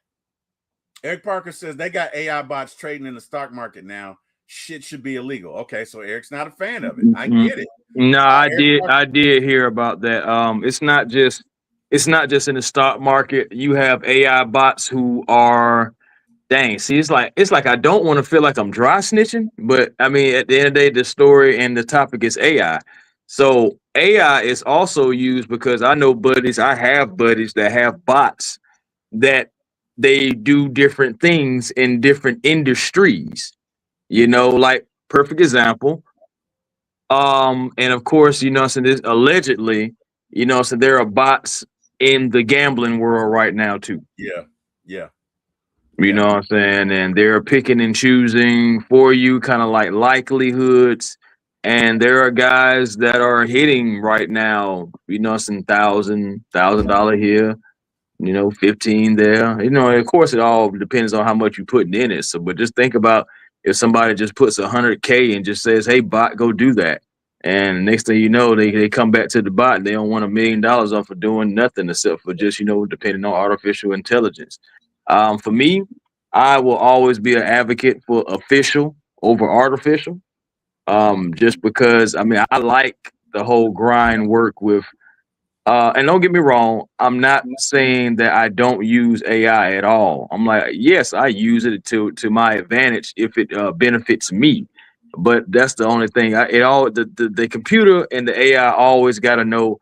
Eric Parker says they got AI bots trading in the stock market now. Shit should be illegal. Okay, so Eric's not a fan of it. I Mhm. get it. No, Eric Parker, I did hear about that. It's not just in the stock market. You have AI bots who are dang. See, it's like I don't want to feel like I'm dry snitching, but I mean at the end of the day, the story and the topic is AI. So AI is also used because I have buddies that have bots that they do different things in different industries. Like perfect example. And of course, so this allegedly, so there are bots in the gambling world right now too. yeah, yeah, You yeah, know what I'm saying? And they're picking and choosing for you, kind of like likelihoods. And there are guys that are hitting right now, some $1,000 here, 15 there. Of course, it all depends on how much you're putting in it. So, but just think about if somebody just puts 100K and just says, "Hey, bot, go do that." And next thing you know, they come back to the bot and they don't want $1 million off of doing nothing except for just, depending on artificial intelligence. For me, I will always be an advocate for official over artificial. Just because I like the whole grind work with and don't get me wrong, I'm not saying that I don't use AI at all. I'm like, yes, I use it to my advantage if it benefits me. But that's the only thing. The computer and the AI always got to know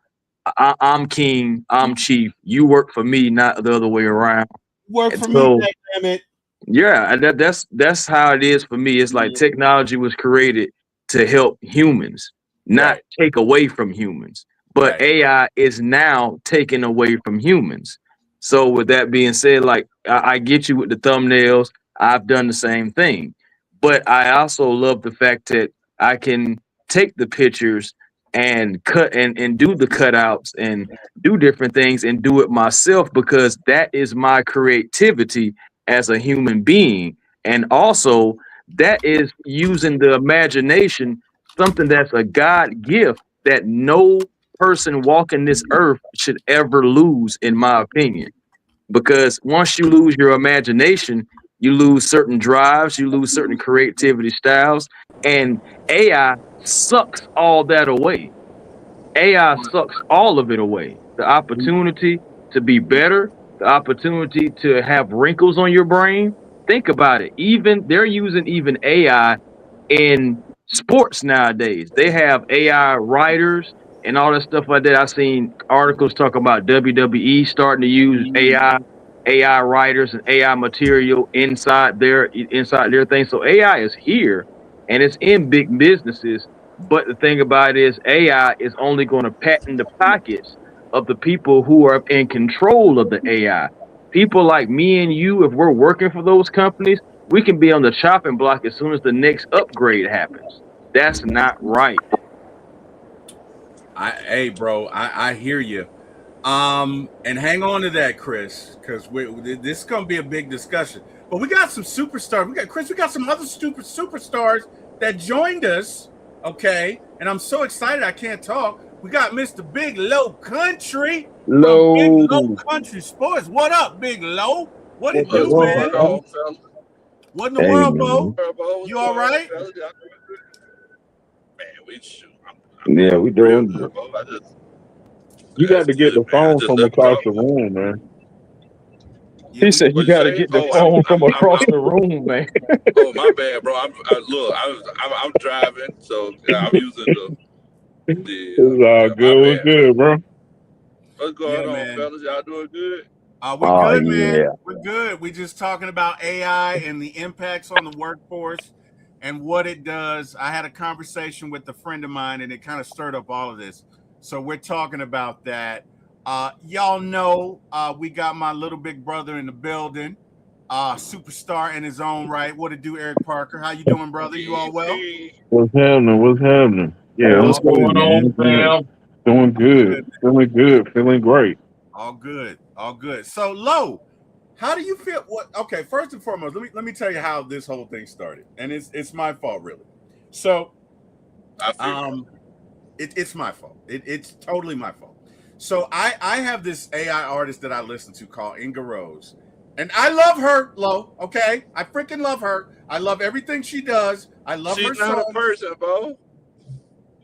I'm king, I'm chief. You work for me, not the other way around. work And for me, so damn it. yeah, and that's how it is for me. It's like technology was created to help humans, not Right, take away from humans. But right. AI is now taken away from humans. So with that being said, like I get you with the thumbnails. I've done the same thing. But I also love the fact that I can take the pictures and cut and do the cutouts and do different things and do it myself because that is my creativity as a human being. And also, that is using the imagination, something that's a God gift that no person walking this earth should ever lose, in my opinion. Because once you lose your imagination, you lose certain drives, you lose certain creativity styles, and AI sucks all that away. AI sucks all of it away. The opportunity to be better, the opportunity to have wrinkles on your brain. Think about it. Even they're using even AI in sports nowadays. They have AI writers and all that stuff like that. I've seen articles talk about WWE starting to use AI writers and AI material inside their thing. So AI is here and it's in big businesses. But the thing about it is AI is only going to patent the pockets of the people who are in control of the AI. People like me and you, if we're working for those companies, we can be on the chopping block as soon as the next upgrade happens. That's not right. Hey, bro, I hear you. And hang on to that, Chris, because this is gonna be a big discussion. But we got some superstars. We got some other superstars that joined us. Okay, and I'm so excited I can't talk. We got Mr. Big Low Country from Big Low Low. Country Sports. What up, Big Low? What it What's do, going man? on? What in the Hey world, man. Bo? You all right? Man, we shoot. Yeah, we Real doing good, good. bro. You got That's to get good, the man. I phone just from left the across dog. the room, man. Yeah, He we. said you What you got to say? get the phone from across I'm the room, man. oh, my bad, bro. I'm driving, so yeah, I'm using It's all my good. What's bad, fella. good, bro? What's going Yeah, on, man. fellas? Y'all doing good? We Oh good, man. yeah. We're good. We just talking about AI and the impacts on the workforce and what it does. I had a conversation with a friend of mine, and it kind of stirred up all of this. So we're talking about that. Y'all know we got my little big brother in the building, superstar in his own right. What it do, Eric Parker? How you doing, brother? You all well? Easy. What's happening? What's happening? Yeah, Hey, I'm what's All good, going good. on, man. fam? Doing Good. good. Feeling good. Feeling great. All good. All good. So, Lo, how do you feel? What? Okay, first and foremost, let me tell you how this whole thing started, and it's my fault, really. So, I figured. um, it's my fault. It's totally my fault. So, I have this AI artist that I listen to called Inga Rose, and I love her, Lo. Okay, I freaking love her. I love everything she does. I love her She's not a songs. person, bro.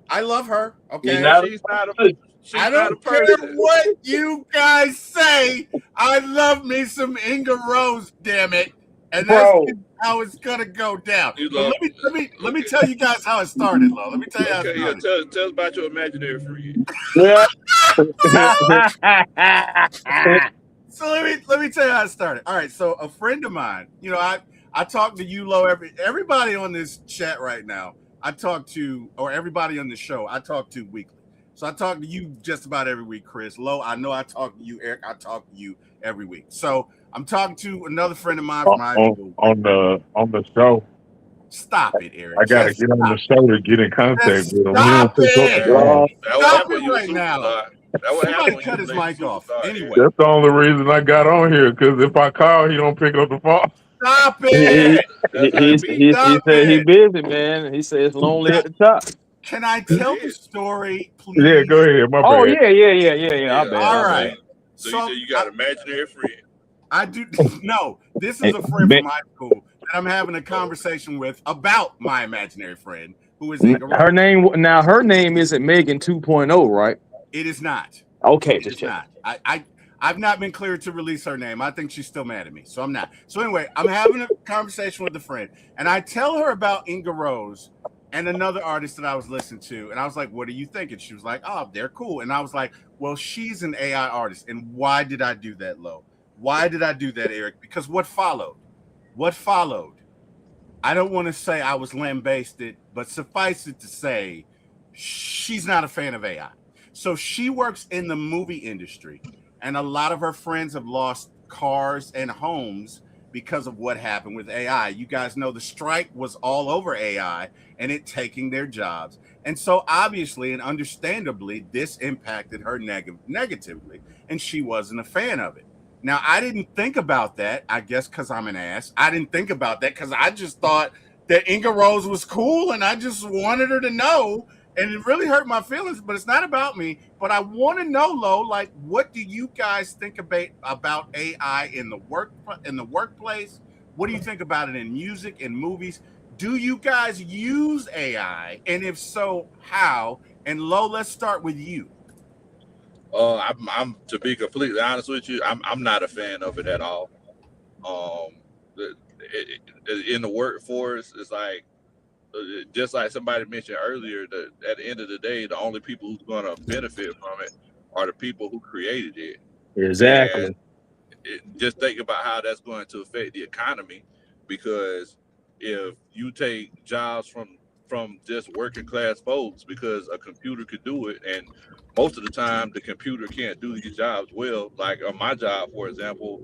I love her. You're Okay, not She's not a a I she's not a don't care person. what you guys say. I love me some Inga Rose, damn it, and that's bro. how it's gonna go down. You But love let me okay. tell you guys how it started, Lo. Let me tell you how it Okay, yeah. started. Tell us about your imaginary friend. Yeah. So let me tell you how it started. All right, so a friend of mine, I talk to you, Lo, everybody on this chat right now. I talk to, or everybody on the show, I talk to weekly. So I talk to you just about every week, Chris. Lo, I know I talk to you, Eric. I talk to you every week. So I'm talking to another friend of mine from high school. On the show, Stop it, Eric. I gotta Just get on the stop. show to get in contact Just with him. He stop don't pick up the it. Man, phone. that what Stop happened when it you a right now. superstar. That what happened Somebody when you cut his was a mic off. superstar, Eric. Anyway, That's the only reason I got on here. Because if I call, he don't pick up the phone. stop He, it. That's how it be. he Stop said he it. busy, man. He said it's lonely at the top. Can I It tell the is. story, Yeah, go please? ahead. My Oh bad. yeah, yeah, yeah, yeah, yeah. I Yeah. bet, All I right. bet. So you say So you got an imaginary friend. I do no. This is Hey, a friend from high school that I'm having a conversation with about my imaginary friend who is Inga Rose. her name isn't Megan 2.0, right? It is not. Okay, It just is checking. not. I've not been cleared to release her name. I think she's still mad at me, so I'm not. So anyway, I'm having a conversation with a friend, and I tell her about Inga Rose and another artist that I was listening to, and I was like, "What do you think?" And she was like, "Oh, they're cool." And I was like, "Well, she's an AI artist, and why did I do that, Lo? Why did I do that, Eric? Because what followed? What followed? I don't want to say I was lambasted, but suffice it to say, she's not a fan of AI. So she works in the movie industry, and a lot of her friends have lost cars and homes because of what happened with AI. You guys know the strike was all over AI and it taking their jobs. And so obviously and understandably, this impacted her negatively, and she wasn't a fan of it. Now, I didn't think about that, I guess because I'm an ass. I didn't think about that because I just thought that Inga Rose was cool and I just wanted her to know. And it really hurt my feelings, but it's not about me. But I want to know, Lo, like, what do you guys think about AI in the workplace? What do you think about it in music and movies? Do you guys use AI? And if so, how? And Lo, let's start with you. I'm to be completely honest with you, I'm not a fan of it at all. In the workforce, it's like just like somebody mentioned earlier, that at the end of the day, the only people who's going to benefit from it are the people who created it. exactly. And just think about how that's going to affect the economy, because if you take jobs from just working class folks because a computer could do it, and most of the time the computer can't do these jobs well. Like on my job, for example,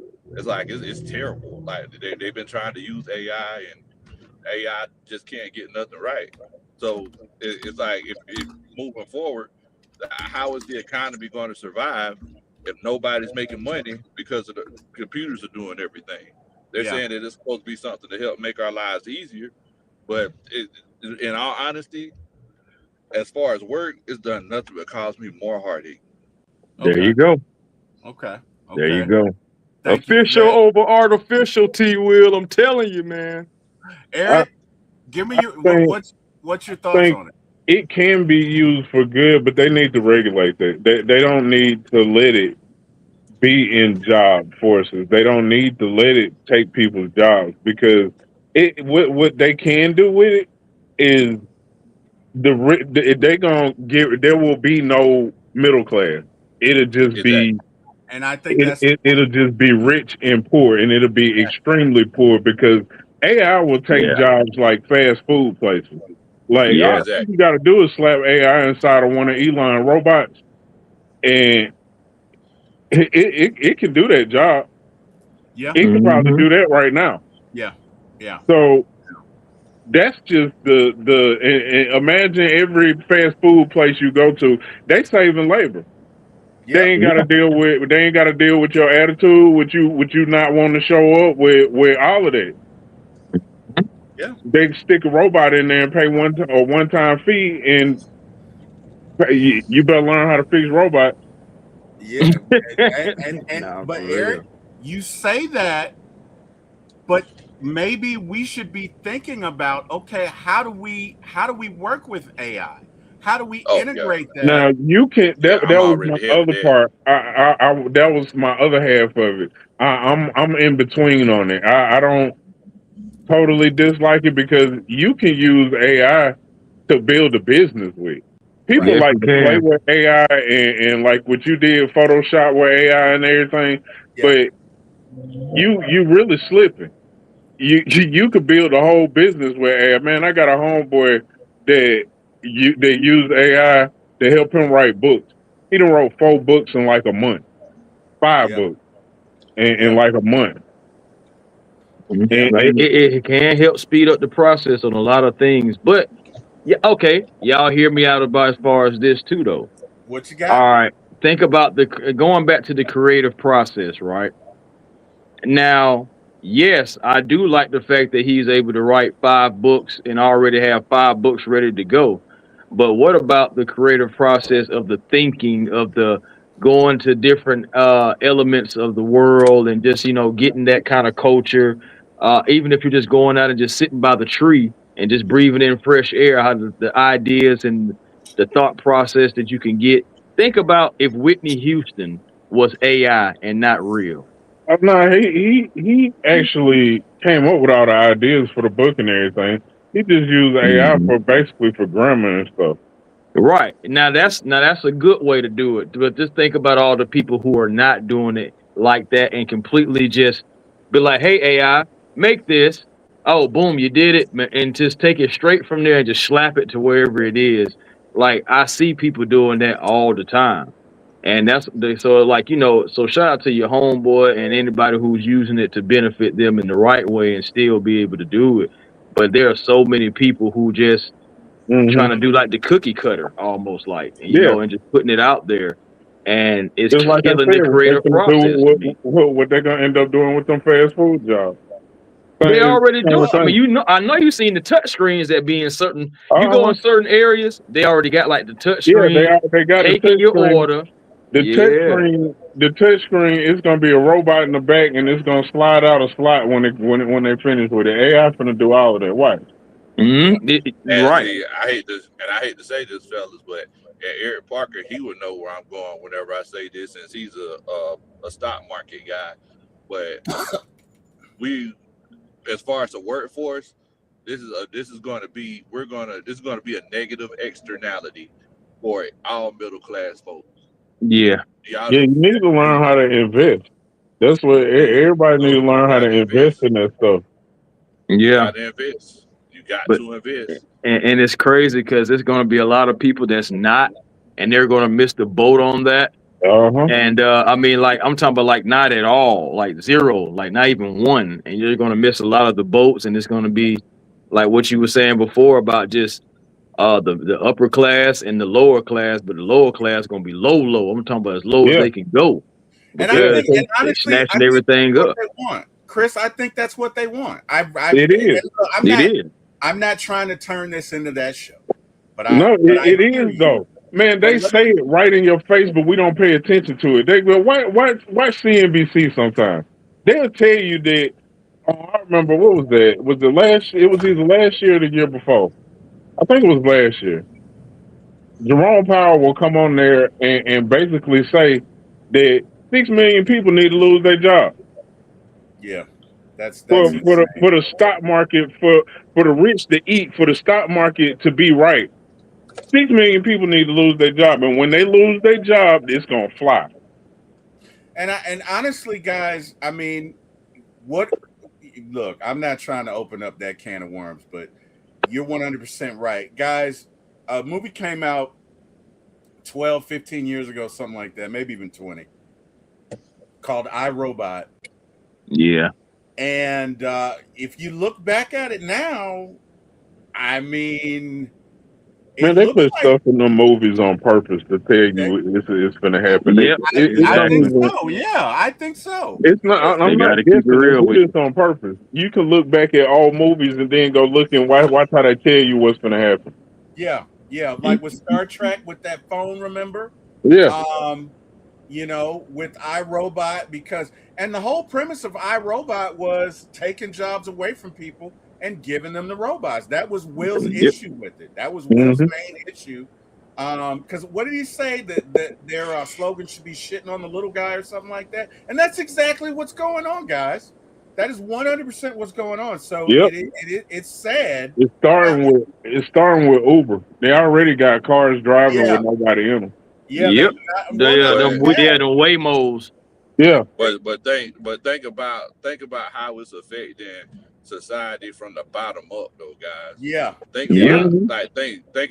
it's terrible. Like they've been trying to use AI, and AI just can't get nothing right. So it's like if moving forward, how is the economy going to survive if nobody's making money because of the computers are doing everything? They're saying that it's supposed to be something to help make our lives easier, but in all honesty, as far as work, it's done nothing but cause me more heartache. There you go. Okay. There you go. Thank you for Official that. over artificial, T-Will. I'm telling you, man. Eric, give me what's your thoughts on it? It can be used for good, but they need to regulate that. They don't need to let it be in job forces. They don't need to let it take people's jobs, because what they can do with it is there will be no middle class. It'll just be And I think it'll just be rich and poor, and it'll be extremely poor, because AI will take jobs like fast food places. Like, all you got to do is slap AI inside of one of Elon robots, and it can do that job. Yeah, it can probably do that right now. Yeah. So that's just the imagine every fast food place you go to, they saving labor. They ain't got to deal with your attitude, with you not wanting to show up, with all of that. Yeah, they stick a robot in there and pay one-time fee, and you better learn how to fix robots. Yeah, but Eric, you say that, but maybe we should be thinking about, okay, how do we work with AI? How do we integrate that? Now you can. That was my other part. That was my other half of it. I'm in between on it. I don't totally dislike it, because you can use AI to build a business with. People like to play with AI and like what you did, Photoshop with AI and everything, but you really slipping. You could build a whole business with AI. Man, I got a homeboy that used AI to help him write books. He done wrote 4 books in like a month, 5 books in like a month. It can help speed up the process on a lot of things, but y'all hear me out about as far as this too, though. What you got? All right, think about going back to the creative process, right? Now, yes, I do like the fact that he's able to write 5 books and already have 5 books ready to go. But what about the creative process of the thinking, of the going to different elements of the world, and just getting that kind of culture? Even if you're just going out and just sitting by the tree and just breathing in fresh air, how the ideas and the thought process that you can get. Think about if Whitney Houston was AI and not real. No, he actually came up with all the ideas for the book and everything. He just used AI for grammar and stuff. Right. Now that's a good way to do it. But just think about all the people who are not doing it like that and completely just be like, hey, AI, make this. Oh, boom, you did it. And just take it straight from there and just slap it to wherever it is. Like, I see people doing that all the time. And so shout out to your homeboy and anybody who's using it to benefit them in the right way and still be able to do it. But there are so many people who just trying to do like the cookie cutter, almost like, and just putting it out there, and it's just like killing the creative process. What they're gonna end up doing with them fast food jobs? They already do it. I mean, I know you've seen the touch screens that be in certain. You go in certain areas, they already got like the touch screen. They got taking your order. The touch screen is gonna be a robot in the back, and it's gonna slide out a slot when they finish with it. AI finna do all of that. What? Right. I hate to say this, fellas, but Eric Parker, he would know where I'm going whenever I say this, since he's a stock market guy. But as far as the workforce, this is going to be a negative externality for all middle class folks. Yeah, you need to learn how to invest. That's what everybody needs to learn, how to invest in that stuff. Yeah, you got to invest. You got to invest. And it's crazy because there's going to be a lot of people that's not, and they're going to miss the boat on that. And I mean, like, I'm talking about like not at all, like 0, like not even 1, and you're going to miss a lot of the boats, and it's going to be like what you were saying before about just the upper class and the lower class, but the lower class gonna be low. I'm talking about as low as they can go. And I think, and they're honestly, snatching everything that's up. what they want. Chris, I think that's what they want. It is. Look, I'm not trying to turn this into that show, but it is though. Man, they say it right in your face, but we don't pay attention to it. They go, watch CNBC sometimes. They'll tell you that. Oh, I remember, what was that? It was either last year or the year before. I think it was last year. Jerome Powell will come on there and basically say that 6 million people need to lose their job. Yeah, that's for the stock market, for the rich to eat, for the stock market to be right. 6 million people need to lose their job, and when they lose their job, it's gonna fly. And honestly, guys, I mean, look, I'm not trying to open up that can of worms, but you're 100% right. Guys, a movie came out 12, 15 years ago, something like that, maybe even 20, called I, Robot. Yeah. And if you look back at it now, I mean, man, they put stuff in the movies on purpose to tell you it's going to happen. Yeah, I think so. Yeah, I think so. It's not. I'm not guessing. They do this on purpose. You can look back at all movies and then go look and watch how they tell you what's going to happen. Yeah, like with Star Trek with that phone. Remember? Yeah. You know, with iRobot, and the whole premise of iRobot was taking jobs away from people and giving them the robots. That was Will's issue with it. That was Will's main issue. Because what did he say? That their slogan should be shitting on the little guy or something like that. And that's exactly what's going on, guys. That is 100% what's going on. So it's sad. It's starting with Uber. They already got cars driving with nobody in them. Yeah. Yep. Them Waymos. Yeah. But think about how it's affecting society from the bottom up, though, guys. Yeah. Think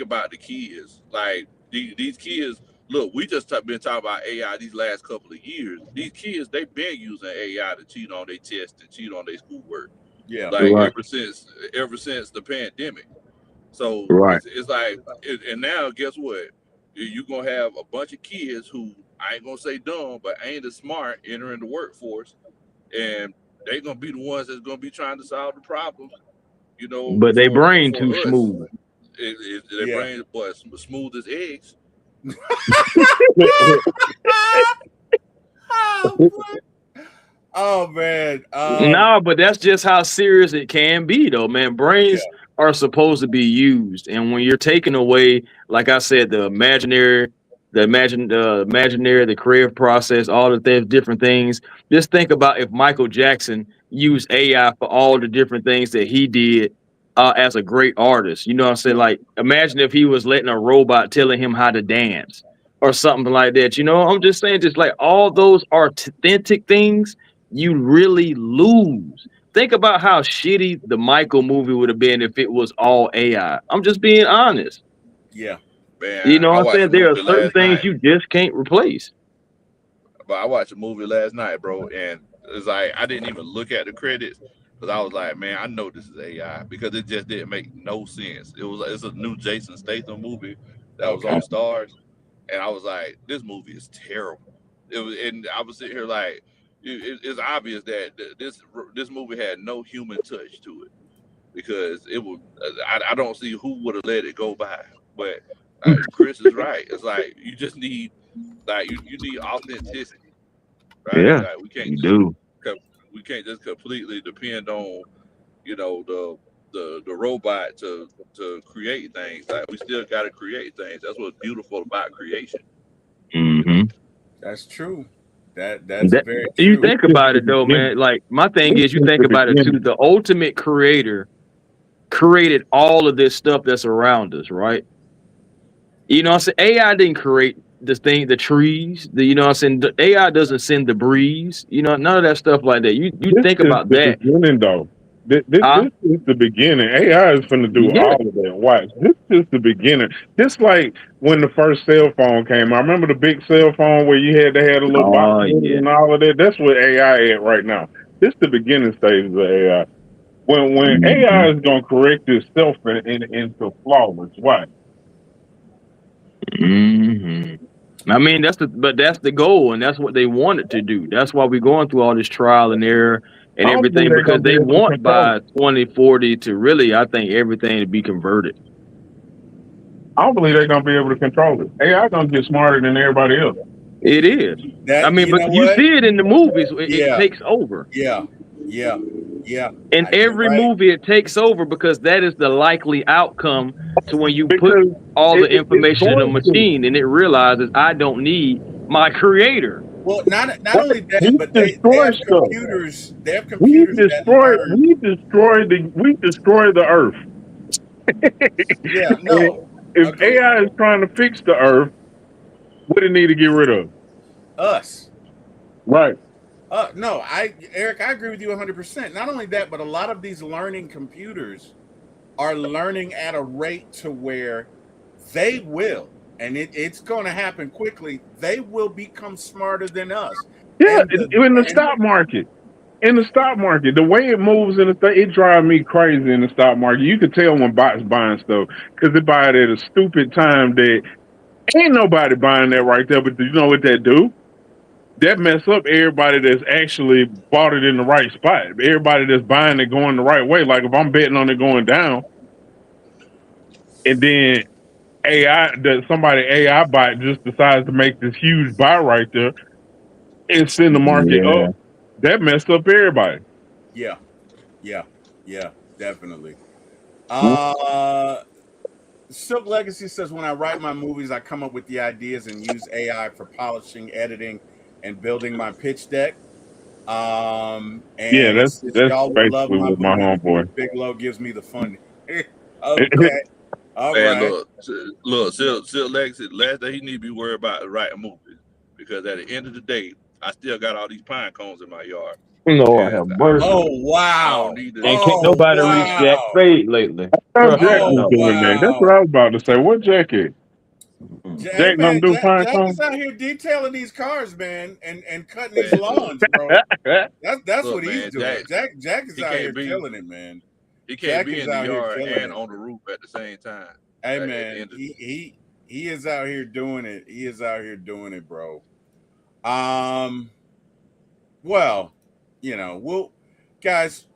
about the kids. Like these kids. Look, we just been talking about AI these last couple of years. These kids, they've been using AI to cheat on their tests and cheat on their schoolwork. Yeah. Like ever since the pandemic. So it's like, and now guess what? You're gonna have a bunch of kids who, I ain't gonna say dumb, but ain't as smart, entering the workforce, and they're gonna be the ones that's gonna be trying to solve the problems. You know, but they brain too smooth. Their brain was smooth as eggs. Oh man. No, but that's just how serious it can be, though, man. Brains are supposed to be used, and when you're taking away, like I said, the imaginary, the creative process, all of those different things. Just think about if Michael Jackson used AI for all the different things that he did as a great artist. You know what I'm saying? Like, imagine if he was letting a robot telling him how to dance or something like that. You know, I'm just saying, just like all those authentic things, you really lose. Think about how shitty the Michael movie would have been if it was all AI. I'm just being honest. Yeah. Man, you know what I'm saying? There are certain things you just can't replace. But I watched a movie last night, bro, and it's like I didn't even look at the credits because I was like, man, I know this is AI because it just didn't make no sense. It's a new Jason Statham movie that was on Stars, and I was like, this movie is terrible. And I was sitting here like, it's obvious that this movie had no human touch to it because it was. I don't see who would have let it go by. But Chris is right. It's like you just need you need authenticity, right? Yeah, like, we can't we can't just completely depend on the robot to create things. Like we still got to create things. That's what's beautiful about creation. Mm-hmm. That's true. That's very true. You think about it though, man. Like my thing is, you think about it too. The ultimate creator created all of this stuff that's around us, right? You know what I'm saying? AI didn't create this thing, the trees, you know what I'm saying? The AI doesn't send the breeze, none of that stuff like that. You think about that. Beginning, though. This is the beginning. AI is going to do all of that. Watch. This is the beginning. Just like when the first cell phone came. I remember the big cell phone where you had to have a little box and all of that. That's what AI at right now. This is the beginning stages of AI. When AI is going to correct itself into flawless. Why? I mean, that's the goal, and that's what they wanted to do. That's why we're going through all this trial and error and I don't believe everything, they're because gonna be they able to want control by it. 2040 to really, I think, everything to be converted. I don't believe they're gonna be able to control it. AI gonna get smarter than everybody else. It is. I That, mean, you but know you what? see it in the movies. It Yeah, takes over. yeah, yeah, yeah. In You're every right. movie, it takes over because that is the likely outcome to when you put Because all the it's information in a going to. machine and it realizes I don't need my creator. Well, not Right. only that, We but they destroy have stuff. computers. They have computers that learn. We destroy the earth. Yeah, And no, if agree. AI is trying to fix the earth, what do it need to get rid of? Us. Right. No, Eric, I agree with you 100%. Not only that, but a lot of these learning computers are learning at a rate to where they will, and it's going to happen quickly. They will become smarter than us, Yeah, and the in the and stock market. In the stock market, the way it moves in the stock, it drives me crazy in the stock market. You can tell when bots buying stuff because they buy it at a stupid time that ain't nobody buying that right there. But you know what that do? That mess up everybody that's actually bought it in the right spot. Everybody that's buying it going the right way. Like if I'm betting on it going down, and then somebody AI bot just decides to make this huge buy right there and send the market Yeah. up, that messed up everybody. yeah, yeah, yeah, definitely. Mm. Uh, Silk Legacy says, when I write my movies, I come up with the ideas and use AI for polishing, editing, and building my pitch deck. Yeah, And he says, that's y'all would love basically my what my movie because homeboy. Bigelow gives me the funding. Okay. All Man, right. look, Silk Lexus, last thing he need to be worried about is writing movies. Because at the end of the day, I still got all these pine cones in my yard. Lord And have mercy. Oh, I don't wow. need to. And can't Oh, nobody reach Jack wow. Spade lately. How Trust Jack me, I was Oh, know. doing that. That's what wow. I was about to say. What Jack is? Hey, Jack don't man, do pine Jack is cones? out here detailing these cars, man, and cutting these Man, look, lawns, bro. That's what look, he's man, doing. Jack is he out can't here be killing it, man. he can't Jack be is in the out here yard killing and it. on the roof at the same time. Hey, At the man, end of the day. he is out here doing it. He is out here doing it, bro. Well, guys,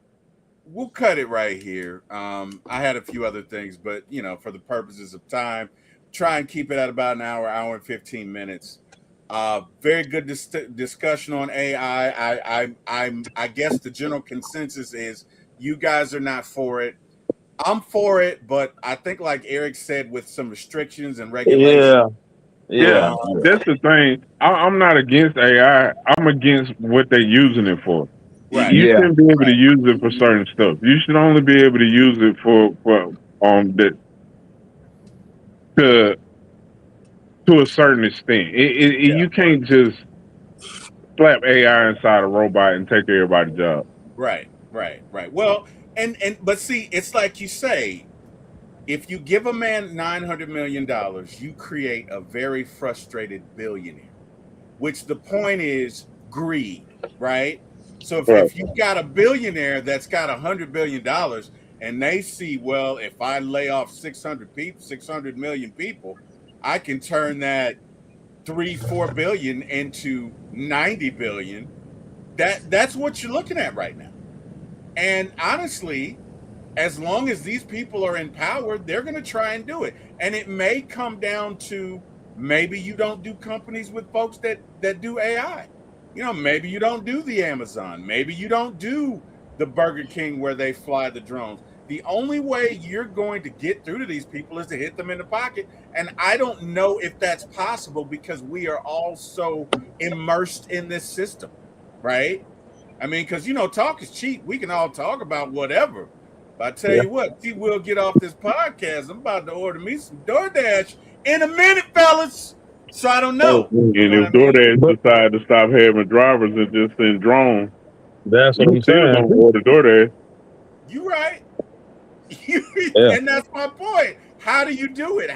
we'll cut it right here. I had a few other things, but for the purposes of time, try and keep it at about an hour and 15 minutes. Very good discussion on AI. I guess the general consensus is you guys are not for it. I'm for it, but I think, like Eric said, with some restrictions and Yeah, regulation. Yeah, yeah, Um, that's the thing. I'm not against AI. I'm against what they're using it for. right, You yeah. shouldn't be able to right, use it for certain stuff. You should only be able to use it for that to to a certain extent. yeah, You can't just slap AI inside a robot and take everybody's job. right. Well, and but see, it's like you say, if you give a man $900 million, you create a very frustrated billionaire. Which the point is greed, right? So Right. if you got a billionaire that's got $100 billion and they see, well, if I lay off 600 people, 600 million people, I can turn that 3-4 billion into 90 billion. That's what you're looking at right now. And honestly, as long as these people are in power, they're going to try and do it. And it may come down to, maybe you don't do companies with folks that do AI. Maybe you don't do the Amazon. Maybe you don't do the Burger King where they fly the drones. The only way you're going to get through to these people is to hit them in the pocket. And I don't know if that's possible because we are all so immersed in this system, right? I mean, because talk is cheap. We can all talk about whatever. But I tell Yeah. you what, T-Will get off this podcast. I'm about to order me some DoorDash in a minute, fellas. So I don't Hey, know. You And know what if I mean? DoorDash but decide to stop having drivers and just send drones, that's what you I'm still gonna saying. order DoorDash. You right. Yeah. And that's my point. How do you do it?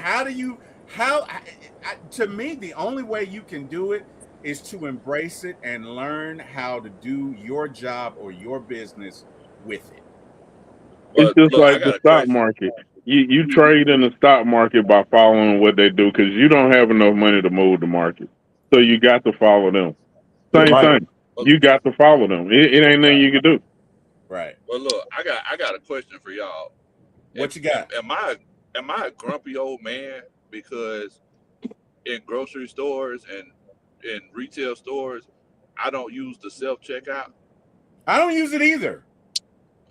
To me, the only way you can do it is to embrace it and learn how to do your job or your business with it. It's But just look, I like the got a stock question. market. you trade in the stock market by following what they do because you don't have enough money to move the market, so you got to follow them. Same Right. thing. You got to follow them. It ain't nothing you can do. Right. Well, look, I got a question for y'all. What you got? Am I a grumpy old man because in grocery stores and in retail stores I don't use the self checkout? I don't use it either.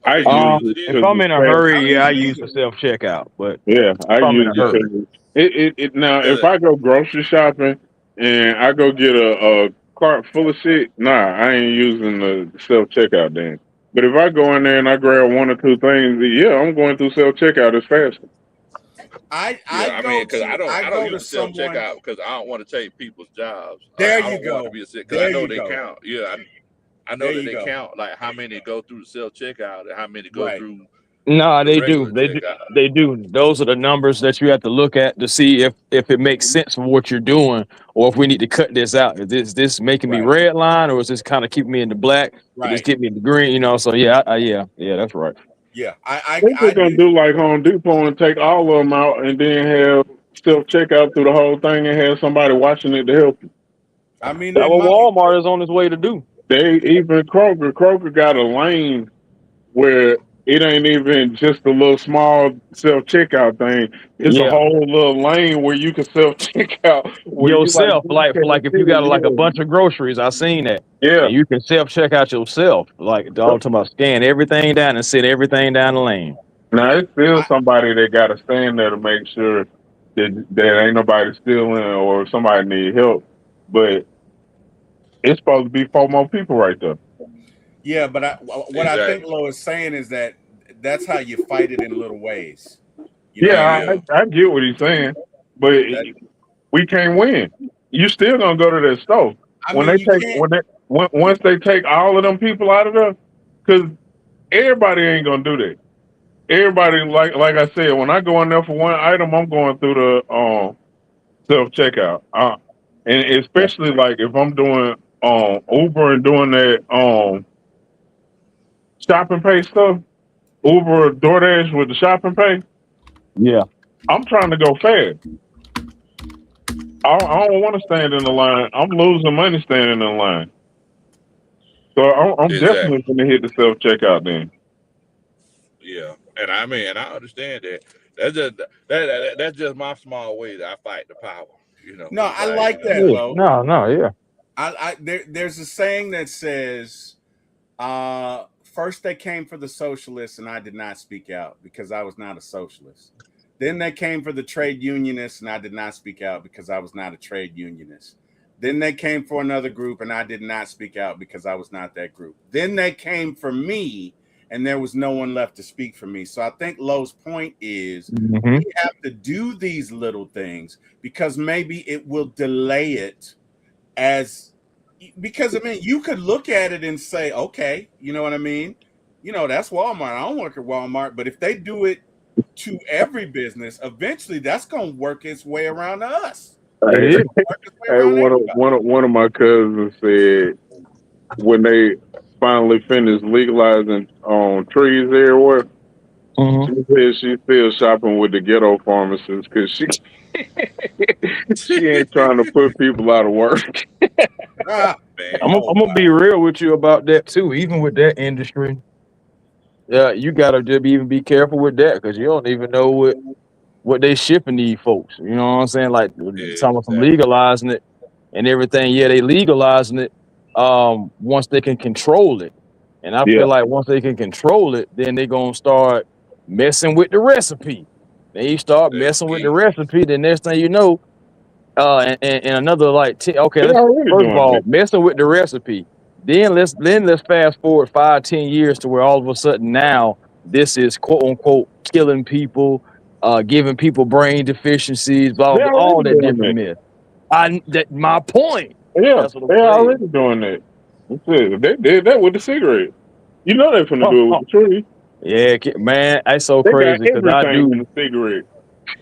I Okay, you don't use use it it either? If I'm in a because hurry, yeah, I use it use the either. self checkout. But yeah, I if I'm in use a it hurry, because it now if I go grocery shopping and I go get a cart full of shit, nah, I ain't using the self checkout then. But if I go in there and I grab one or two things, yeah, I'm going through self checkout as fast. I Yeah, I mean, because I don't go to use the self someone. checkout because I don't want to take people's jobs. There I you don't want it to go. be a sick because I There know you they go. count. Yeah, I know There that you they go. count like how many go through the self checkout and how many go Right. through no, the they do. regular They do. checkout. They do. Those are the numbers that you have to look at to see if it makes sense for what you're doing, or if we need to cut this out. Is this making me Right. red line, or is this kind of keeping me in the black? Or just Right. get me in the green? You know. So yeah, yeah, that's right. Yeah. They I just gonna do. do like Home Depot and take all of them out and then have self checkout through the whole thing and have somebody watching it to help you. I mean, That's they what might. Walmart is on its way to do. They even Kroger got a lane where it ain't even just a little small self checkout thing. It's a Yeah, whole little lane where you can self checkout where you like yourself. do Like if you got like a bunch of groceries, I seen that, yeah. and you can self check out yourself. Like I'm talking about, scan everything down and sit everything down the lane. Now it's still I, somebody that got to stand there to make sure that ain't nobody stealing or somebody need help. But it's supposed to be four more people right there. yeah, but what I think Exactly. Lo is saying is that that's how you fight it in little ways. You know what I Yeah, mean? Yeah. I get what he's saying, but That we can't win. You still gonna go to that store I when mean, they you take can't. once they take all of them people out of there, because everybody ain't gonna do that. Everybody like I said, when I go in there for one item, I'm going through the self checkout, and Yeah, especially like if I'm doing Uber and doing that shopping pay stuff, Uber or DoorDash with the shopping pay, yeah. I'm trying to go fast. I don't want to stand in the line. I'm losing money standing in line. So I'm definitely Exactly. going to hit the self checkout then. Yeah. And I mean, and I understand that. That's just my small way that I fight the power. You know, No, it's I like, like you know, that, Yeah. Lo. No, yeah. There's a saying that says, first they came for the socialists and I did not speak out because I was not a socialist. Then they came for the trade unionists and I did not speak out because I was not a trade unionist. Then they came for another group and I did not speak out because I was not that group. Then they came for me and there was no one left to speak for me. So I think Lowe's point is Hmm. we have to do these little things because maybe it will delay it as because I mean you could look at it and say, okay, you know what I mean? You know, that's Walmart. I don't work at Walmart, but if they do it to every business, eventually that's gonna work its way around to us. It Hey, is. Work its way hey, around everybody. one of my cousins said when they finally finished legalizing trees everywhere, Hmm. she said she's still shopping with the ghetto pharmacists because she she ain't trying to put people out of work. Ah, man. I'm oh gonna be wow. real with you about that too. Even with that industry, yeah, you gotta just even be careful with that because you don't even know what they shipping these folks. You know what I'm saying? Like talking about some Exactly. legalizing it and everything. Yeah, they legalizing it. Once they can control it, and I Yeah, feel like once they can control it, then they gonna start messing with the recipe. Then you start They're gonna messing with the keep. recipe. The next thing you know, and another like okay, they let's already first of doing all that. messing with the recipe. Then let's fast forward 5, 10 years to where all of a sudden now this is quote unquote killing people, giving people brain deficiencies, blah They blah, all already that doing different that. myth. That my point. Yeah, That's what I'm they saying. already doing that. That's it. They did that with the cigarette. You know they finna do it with the tree. Yeah, man, that's so They got crazy because I everything in do, the cigarette.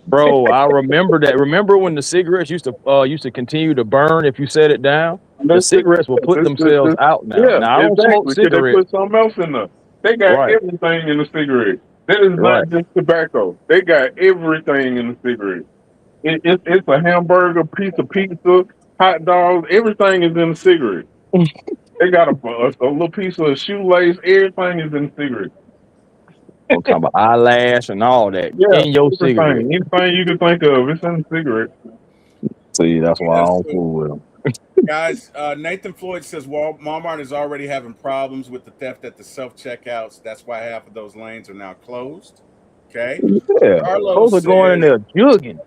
bro. I remember that. Remember when the cigarettes used to continue to burn if you set it down? The That's the, cigarettes will put themselves out now. yeah, Now I don't smoke exactly. Because they cigarettes. put something else in there. They got Right. everything in the cigarette. That is Right. not just tobacco. They got everything in the cigarette. It's a hamburger, piece of pizza, hot dogs. Everything is in the cigarette. They got a little piece of shoelace. Everything is in the cigarette. I'm talking about eyelash and all that Yeah, in your cigarette. everything. Anything you can think of, it's in the cigarette. See, that's why I Yeah, don't so fool with them. guys, Nathan Floyd says Walmart is already having problems with the theft at the self checkouts. That's why half of those lanes are now closed. Okay. Yeah, those Carlos are going in says, there jugging.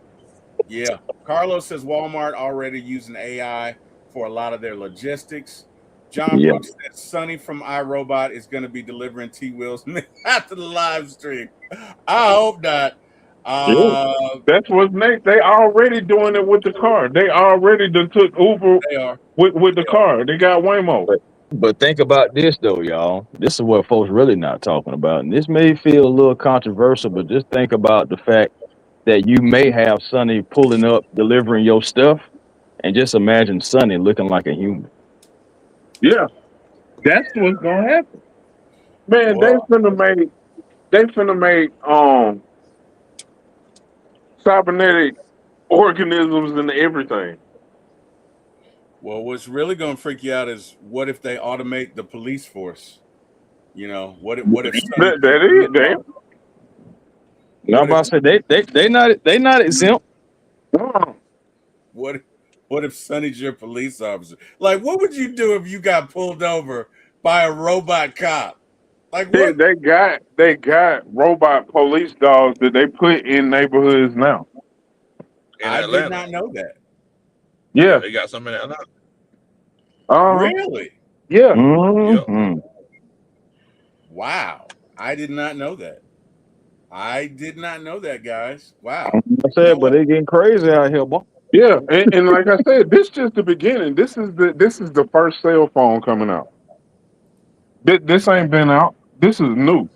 yeah. Carlos says Walmart already using AI for a lot of their logistics. John Yeah, Brooks says Sonny from iRobot is going to be delivering T-Wills after the live stream. I hope not. Yeah, Uh, that's what's next. They already doing it with the car. They already done took Uber they are. with the They are. car. They got Waymo. but think about this though, y'all. This is what folks really not talking about, and this may feel a little controversial, but just think about the fact that you may have Sonny pulling up, delivering your stuff, and just imagine Sonny looking like a human. Yeah, that's what's gonna happen. Man, Well, they finna make cybernetic organisms and everything. what's really going to freak you out is what if they automate the police force? You know, what if Sonny That can't be is a damn. law? Now, I'm What if about to say they not exempt. Oh, what what if Sonny's your police officer? Like, what would you do if you got pulled over by a robot cop? Like, They, what? they got they got robot police dogs that they put in neighborhoods now. in I did Atlanta. not know that. Yeah, Yeah. they got some in Atlanta. Uh huh. Really? Yeah. Yep. Mm-hmm. Wow. I did not know that. I did not know that, guys. Wow. I You know said, but what? they getting crazy out here, boy. Yeah. And like I said, this just the beginning. This is the first cell phone coming out. This ain't been out. This is new.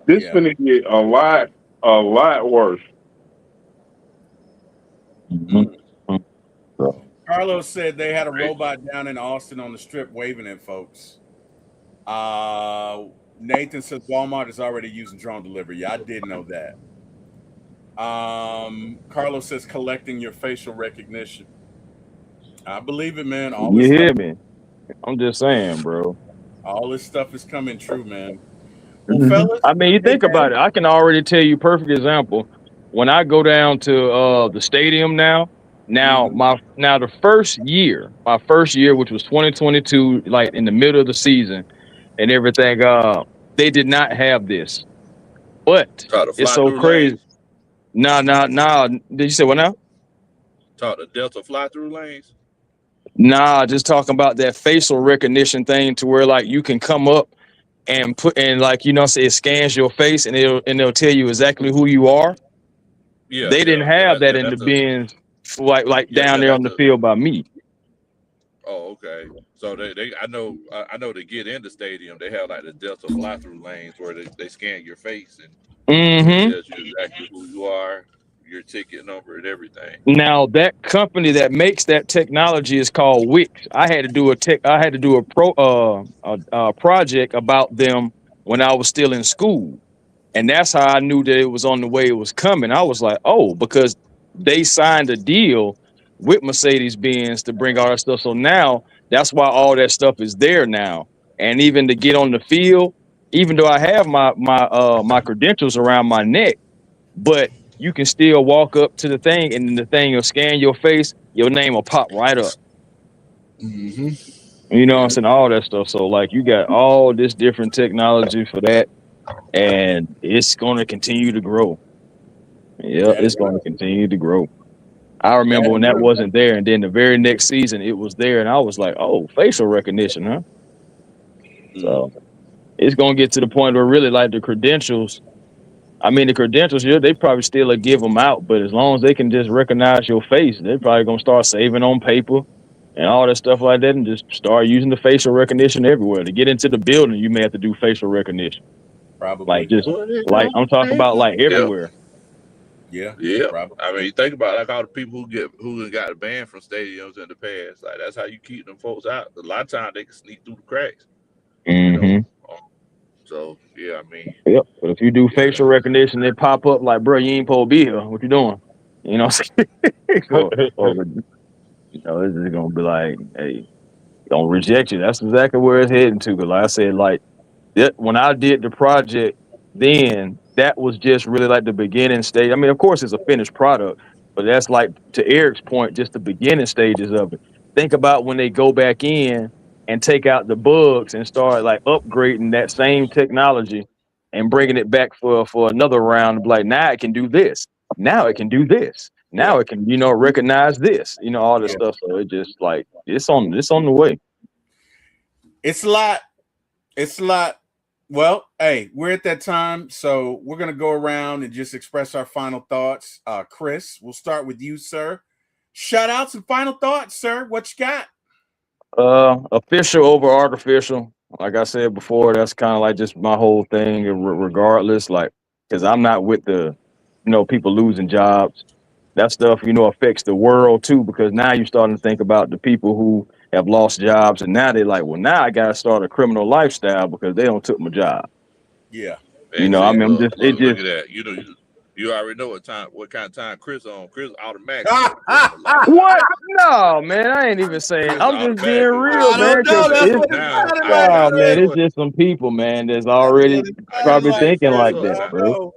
This Yeah. finna get a lot worse. Mm. Mm-hmm. So, Carlos said they had a Right. robot down in Austin on the strip waving at folks. Uh, Nathan says Walmart is already using drone delivery. Yeah, I did know that. Carlos says collecting your facial recognition. I believe it, man. you hear me? I'm just saying, bro. All this stuff is coming true, man. Well, Hmm. fellas, I mean, you hey think about man, it. I can already tell you perfect example. When I go down to the stadium now mhm. my first year, which was 2022, like in the middle of the season and everything, they did not have this. But Taught to it's fly so through crazy. lanes. Nah. Did you say what now? Taught the Delta fly through lanes. Nah, just talking about that facial recognition thing to where like you can come up and put and like say it scans your face and it'll tell you exactly who you are. Yeah, They didn't yeah. have that in the That's a bins like yeah, down yeah. there on That's the a field by me. oh, okay. So they I know to get in the stadium they have like the Delta fly through lanes where they scan your face and it Hmm. tells you exactly who you are, your ticket number, and everything. Now that company that makes that technology is called Wix. I had to do a project about them when I was still in school. And that's how I knew that it was on the way it was coming. I was like, oh, because they signed a deal with Mercedes Benz to bring all that stuff. So now that's why all that stuff is there now. And even to get on the field, even though I have my credentials around my neck, but you can still walk up to the thing and the thing will scan your face, your name will pop right up. Mm-hmm. You know what I'm Yeah, saying? All that stuff. So like you got all this different technology for that, and it's gonna continue to grow. Yeah, that it's is going to right. continue to grow. I remember That when is that right. wasn't there, and then the very next season it was there, and I was like, "Oh, facial recognition, huh?" Mm. So it's going to get to the point where really, like the credentials. I mean, the credentials, yeah, they probably still give them out, but as long as they can just recognize your face, they're probably going to start saving on paper and all that stuff like that, and just start using the facial recognition everywhere. To get into the building, you may have to do facial recognition, like Probably. just like I'm talking about, like Yeah, everywhere. Yeah, yeah. probably. I mean, you think about like all the people who got banned from stadiums in the past. Like that's how you keep them folks out. A lot of times they can sneak through the cracks. You know. Hmm. Um, So yeah, I mean, Yep. But if you do yeah, facial recognition, they pop up like, bro, you ain't supposed to be here. What you doing? You know what I'm saying? It's just gonna be like, hey, don't reject you. That's exactly where it's heading to. Cause like I said, like when I did the project, then that was just really like the beginning stage. I mean, of course, it's a finished product, but that's like to Eric's point, just the beginning stages of it. Think about when they go back in and take out the bugs and start like upgrading that same technology and bringing it back for another round. Like now it can do this. Now it can do this. Yeah. Now it can recognize this. All this Yeah. stuff. So it just like it's on the way. It's a lot. It's a lot. Well, hey, we're at that time, so we're gonna go around and just express our final thoughts. Chris, we'll start with you, sir. Shout outs and final thoughts, sir. What you got? Official over artificial. Like I said before, that's kind of like just my whole thing, regardless. Like, because I'm not with the, people losing jobs. That stuff, affects the world too. Because now you're starting to think about the people who have lost jobs, and now they're like, well, now I gotta start a criminal lifestyle because they don't took my job. Yeah. and I see, mean, look, it look just at that. You already know what kind of time Chris on. Chris automatically on criminal lifestyle. what? No, man, I ain't even saying. Chris I'm just being automatically real, I criminal. man. don't know. Because That's So it's what it now sounded I like, nah, gotta man. Chris. It's do it. just some people, man, that's That's already what it sounded probably like, thinking Chris. like Look, that, I man. bro. know.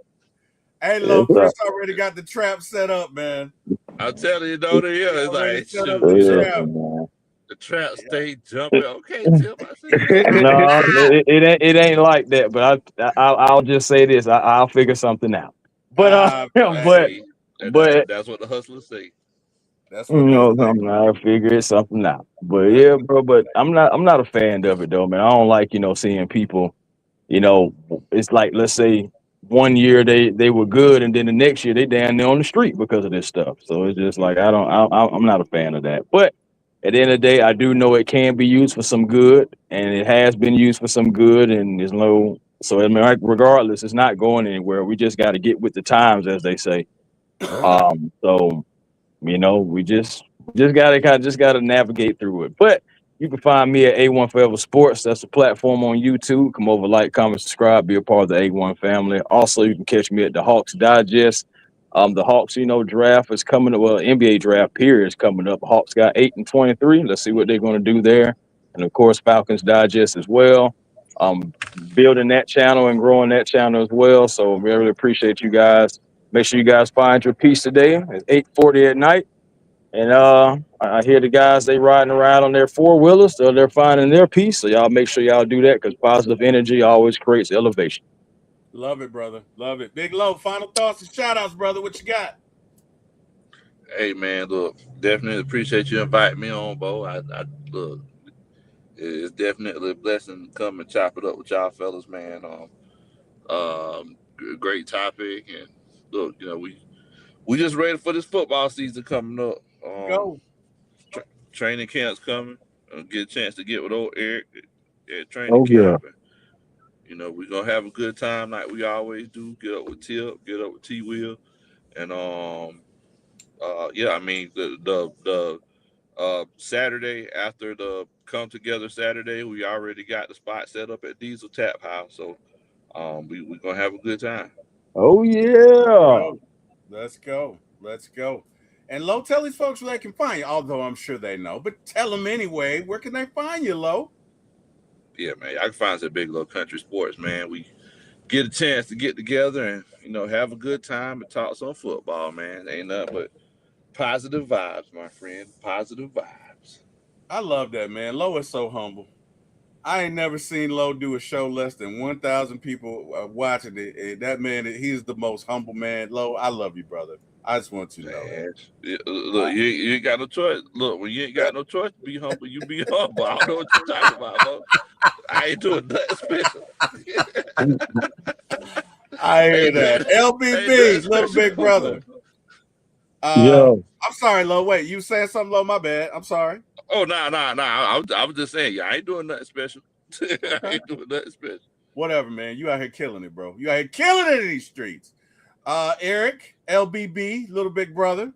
Hey, Lo, It's Chris already got the trap set up, man. I'm telling you, It's, it's Already like set up shoot, the listen, trap. man. the trap stay jumping. Okay, Tip, I see you. No, it ain't like that. But I'll just say this. I'll figure something out. But I Hey, see. but That's what the hustlers say. that's what they say. I'll figure something out. But That's yeah, what bro. But I'm not a fan of it though, man. I don't like seeing people. You know, it's like let's say one year they were good, and then the next year they down there on the street because of this stuff. So it's just like I'm not a fan of that. But at the end of the day, I do know it can be used for some good, and it has been used for some good, and there's no. So I mean, like, regardless, it's not going anywhere. We just got to get with the times, as they say. So we just gotta navigate through it. But you can find me at A1 Forever Sports. That's a platform on YouTube. Come over, like, comment, subscribe, be a part of the A1 family. Also, you can catch me at the Hawks Digest. The Hawks, draft is coming up. Well, NBA draft period is coming up. Hawks got 8-23. Let's see what they're going to do there. And of course, Falcons Digest as well. Building that channel and growing that channel as well. So we really appreciate you guys. Make sure you guys find your peace today. It's 8:40 at night. And I hear the guys, they riding around on their four wheelers, so they're finding their peace. So y'all make sure y'all do that because positive energy always creates elevation. Love it, brother. Love it. Big Low, final thoughts and shout outs, brother. What you got? Hey man, look, definitely appreciate you inviting me on, Bo. I look, it's definitely a blessing to come and chop it up with y'all fellas, man. Great topic, and look, we just ready for this football season coming up. Go. Training camp's coming. Get a chance to get with old Eric at training Oh yeah. camp. And, we're gonna have a good time like we always do. Get up with Tip, get up with T-Wil, and yeah, I mean the Saturday after the come together Saturday, we already got the spot set up at Diesel Tap House, so we're gonna have a good time. Oh Let's yeah. go. Let's go. Let's go. And Lo, tell these folks where they can find you, although I'm sure they know, but tell them anyway. Where can they find you, Lo? Yeah, man, I can find us at Big Low Country Sports, man. We get a chance to get together and have a good time and talk some football, man. Ain't nothing but positive vibes, my friend. Positive vibes. I love that, man. Lo is so humble. I ain't never seen Lo do a show less than 1,000 people watching it. That man, he's the most humble man. Lo, I love you, brother. I just want you to know that. Man, look, you ain't got no choice. Look, when you ain't got no choice to be humble, you be humble. I don't know what you're talking about, bro. I ain't doing nothing special. I hear ain't that. nothing, ain't nothing LBB, little big special. brother. Yo. I'm sorry, Lo. Wait, you saying something, Lo? My bad. I'm sorry. Oh, nah. I was just saying, yeah, I ain't doing nothing special. I Okay. ain't doing nothing special. Whatever, man. You out here killing it, bro. You out here killing it in these streets. Eric, LBB, little big brother.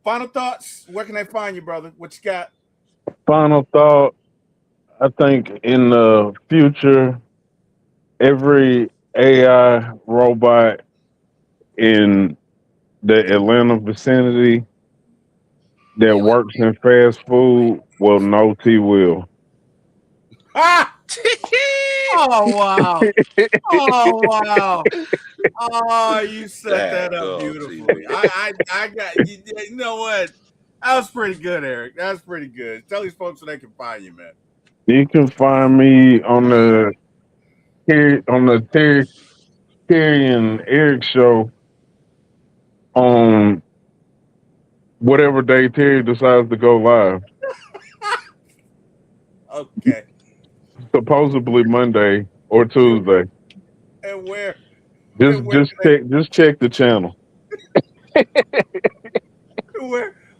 Final thoughts. Where can they find you, brother? What you got? Final thought. I think in the future, every AI robot in the Atlanta vicinity that works in fast food will know T-Will. Ah! Oh wow! Oh wow! Oh, you set that up beautifully. I got you. You know what? That was pretty good, Eric. That was pretty good. Tell these folks where they can find you, man. You can find me on the Terry and Eric show on whatever day Terry decides to go live. Okay. Supposedly Monday or Tuesday. And where Just check the channel.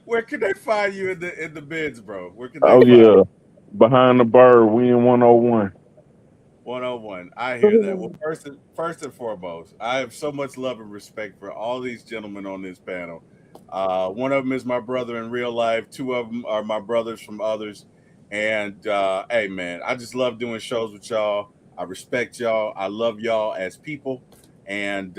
where can they find you in the bids, bro? Where can they Oh find yeah. you? Behind the bird, we in 101. 101. I hear that. Well, first and foremost, I have so much love and respect for all these gentlemen on this panel. One of them is my brother in real life. Two of them are my brothers from others. And hey, man, I just love doing shows with y'all. I respect y'all. I love y'all as people. And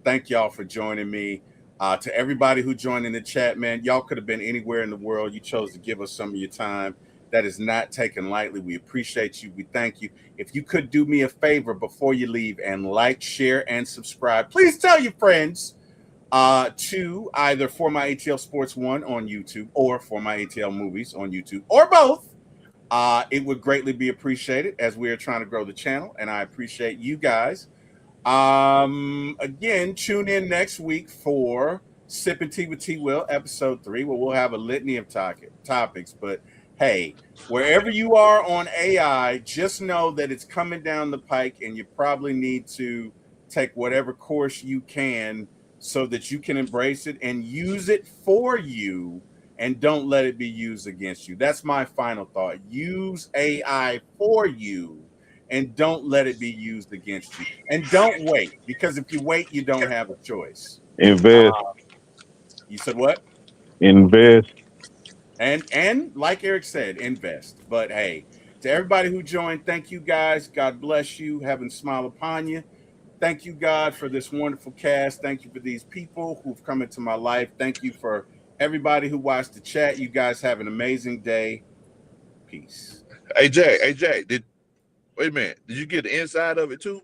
thank y'all for joining me. To everybody who joined in the chat, man, y'all could have been anywhere in the world. You chose to give us some of your time. That is not taken lightly. We appreciate you. We thank you. If you could do me a favor before you leave and like, share, and subscribe, please tell your friends to either For My ATL Sports 1 on YouTube or For My ATL Movies on YouTube or both. It would greatly be appreciated as we are trying to grow the channel, and I appreciate you guys. Again, tune in next week for Sippin' Tea with T-Will, episode 3, where we'll have a litany of topics. But hey, wherever you are on AI, just know that it's coming down the pike, and you probably need to take whatever course you can so that you can embrace it and use it for you, and don't let it be used against you. That's my final thought. Use AI for you, and don't let it be used against you. And don't wait, because if you wait, you don't have a choice. Invest. You said what? Invest. And like Eric said, invest. But hey, to everybody who joined, thank you guys. God bless you. Heaven smile upon you. Thank you, God, for this wonderful cast. Thank you for these people who've come into my life. Thank you for everybody who watched the chat. You guys have an amazing day. Peace. Hey Jay, wait a minute. Did you get the inside of it too?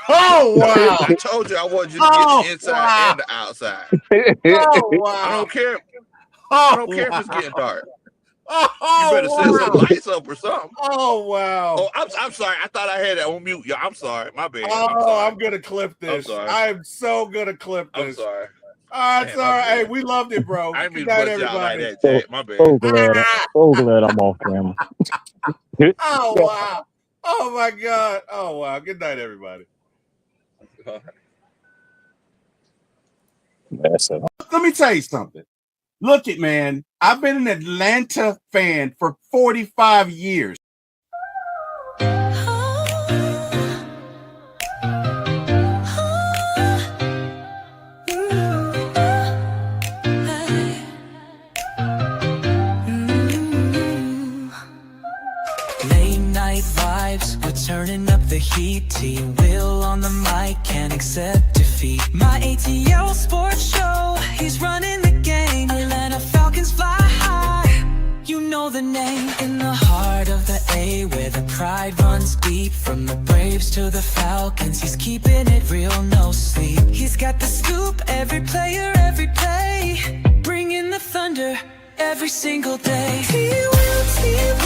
Oh wow! I told you I wanted you to get the inside and the outside. Oh wow! I don't care. I don't care if it's getting dark. You better set some lights up or something. Oh wow! Oh, I'm sorry. I thought I had that on mute. Yeah, I'm sorry. My bad. I'm gonna clip this. I'm sorry. I'm so gonna clip this. I'm sorry. It's all right. Hey, we loved it, bro. I Good mean, night, bust y'all like everybody. that, Jay. My bad. So glad I'm off camera. Oh wow! Oh my God! Oh wow! Good night, everybody. That's it. Let me tell you something. Look it, man. I've been an Atlanta fan for 45 years. Late night vibes, we're turning up the heat. T-Will on the mic, can't accept defeat. My ATL sports show, he's running the gang. Atlanta Falcons fly high, you know the name. In the heart of the A, where the pride runs deep. From the Braves to the Falcons, he's keeping it real, no sleep. He's got the scoop, every player, every play. Bringing the thunder every single day. T-Will, T-Will.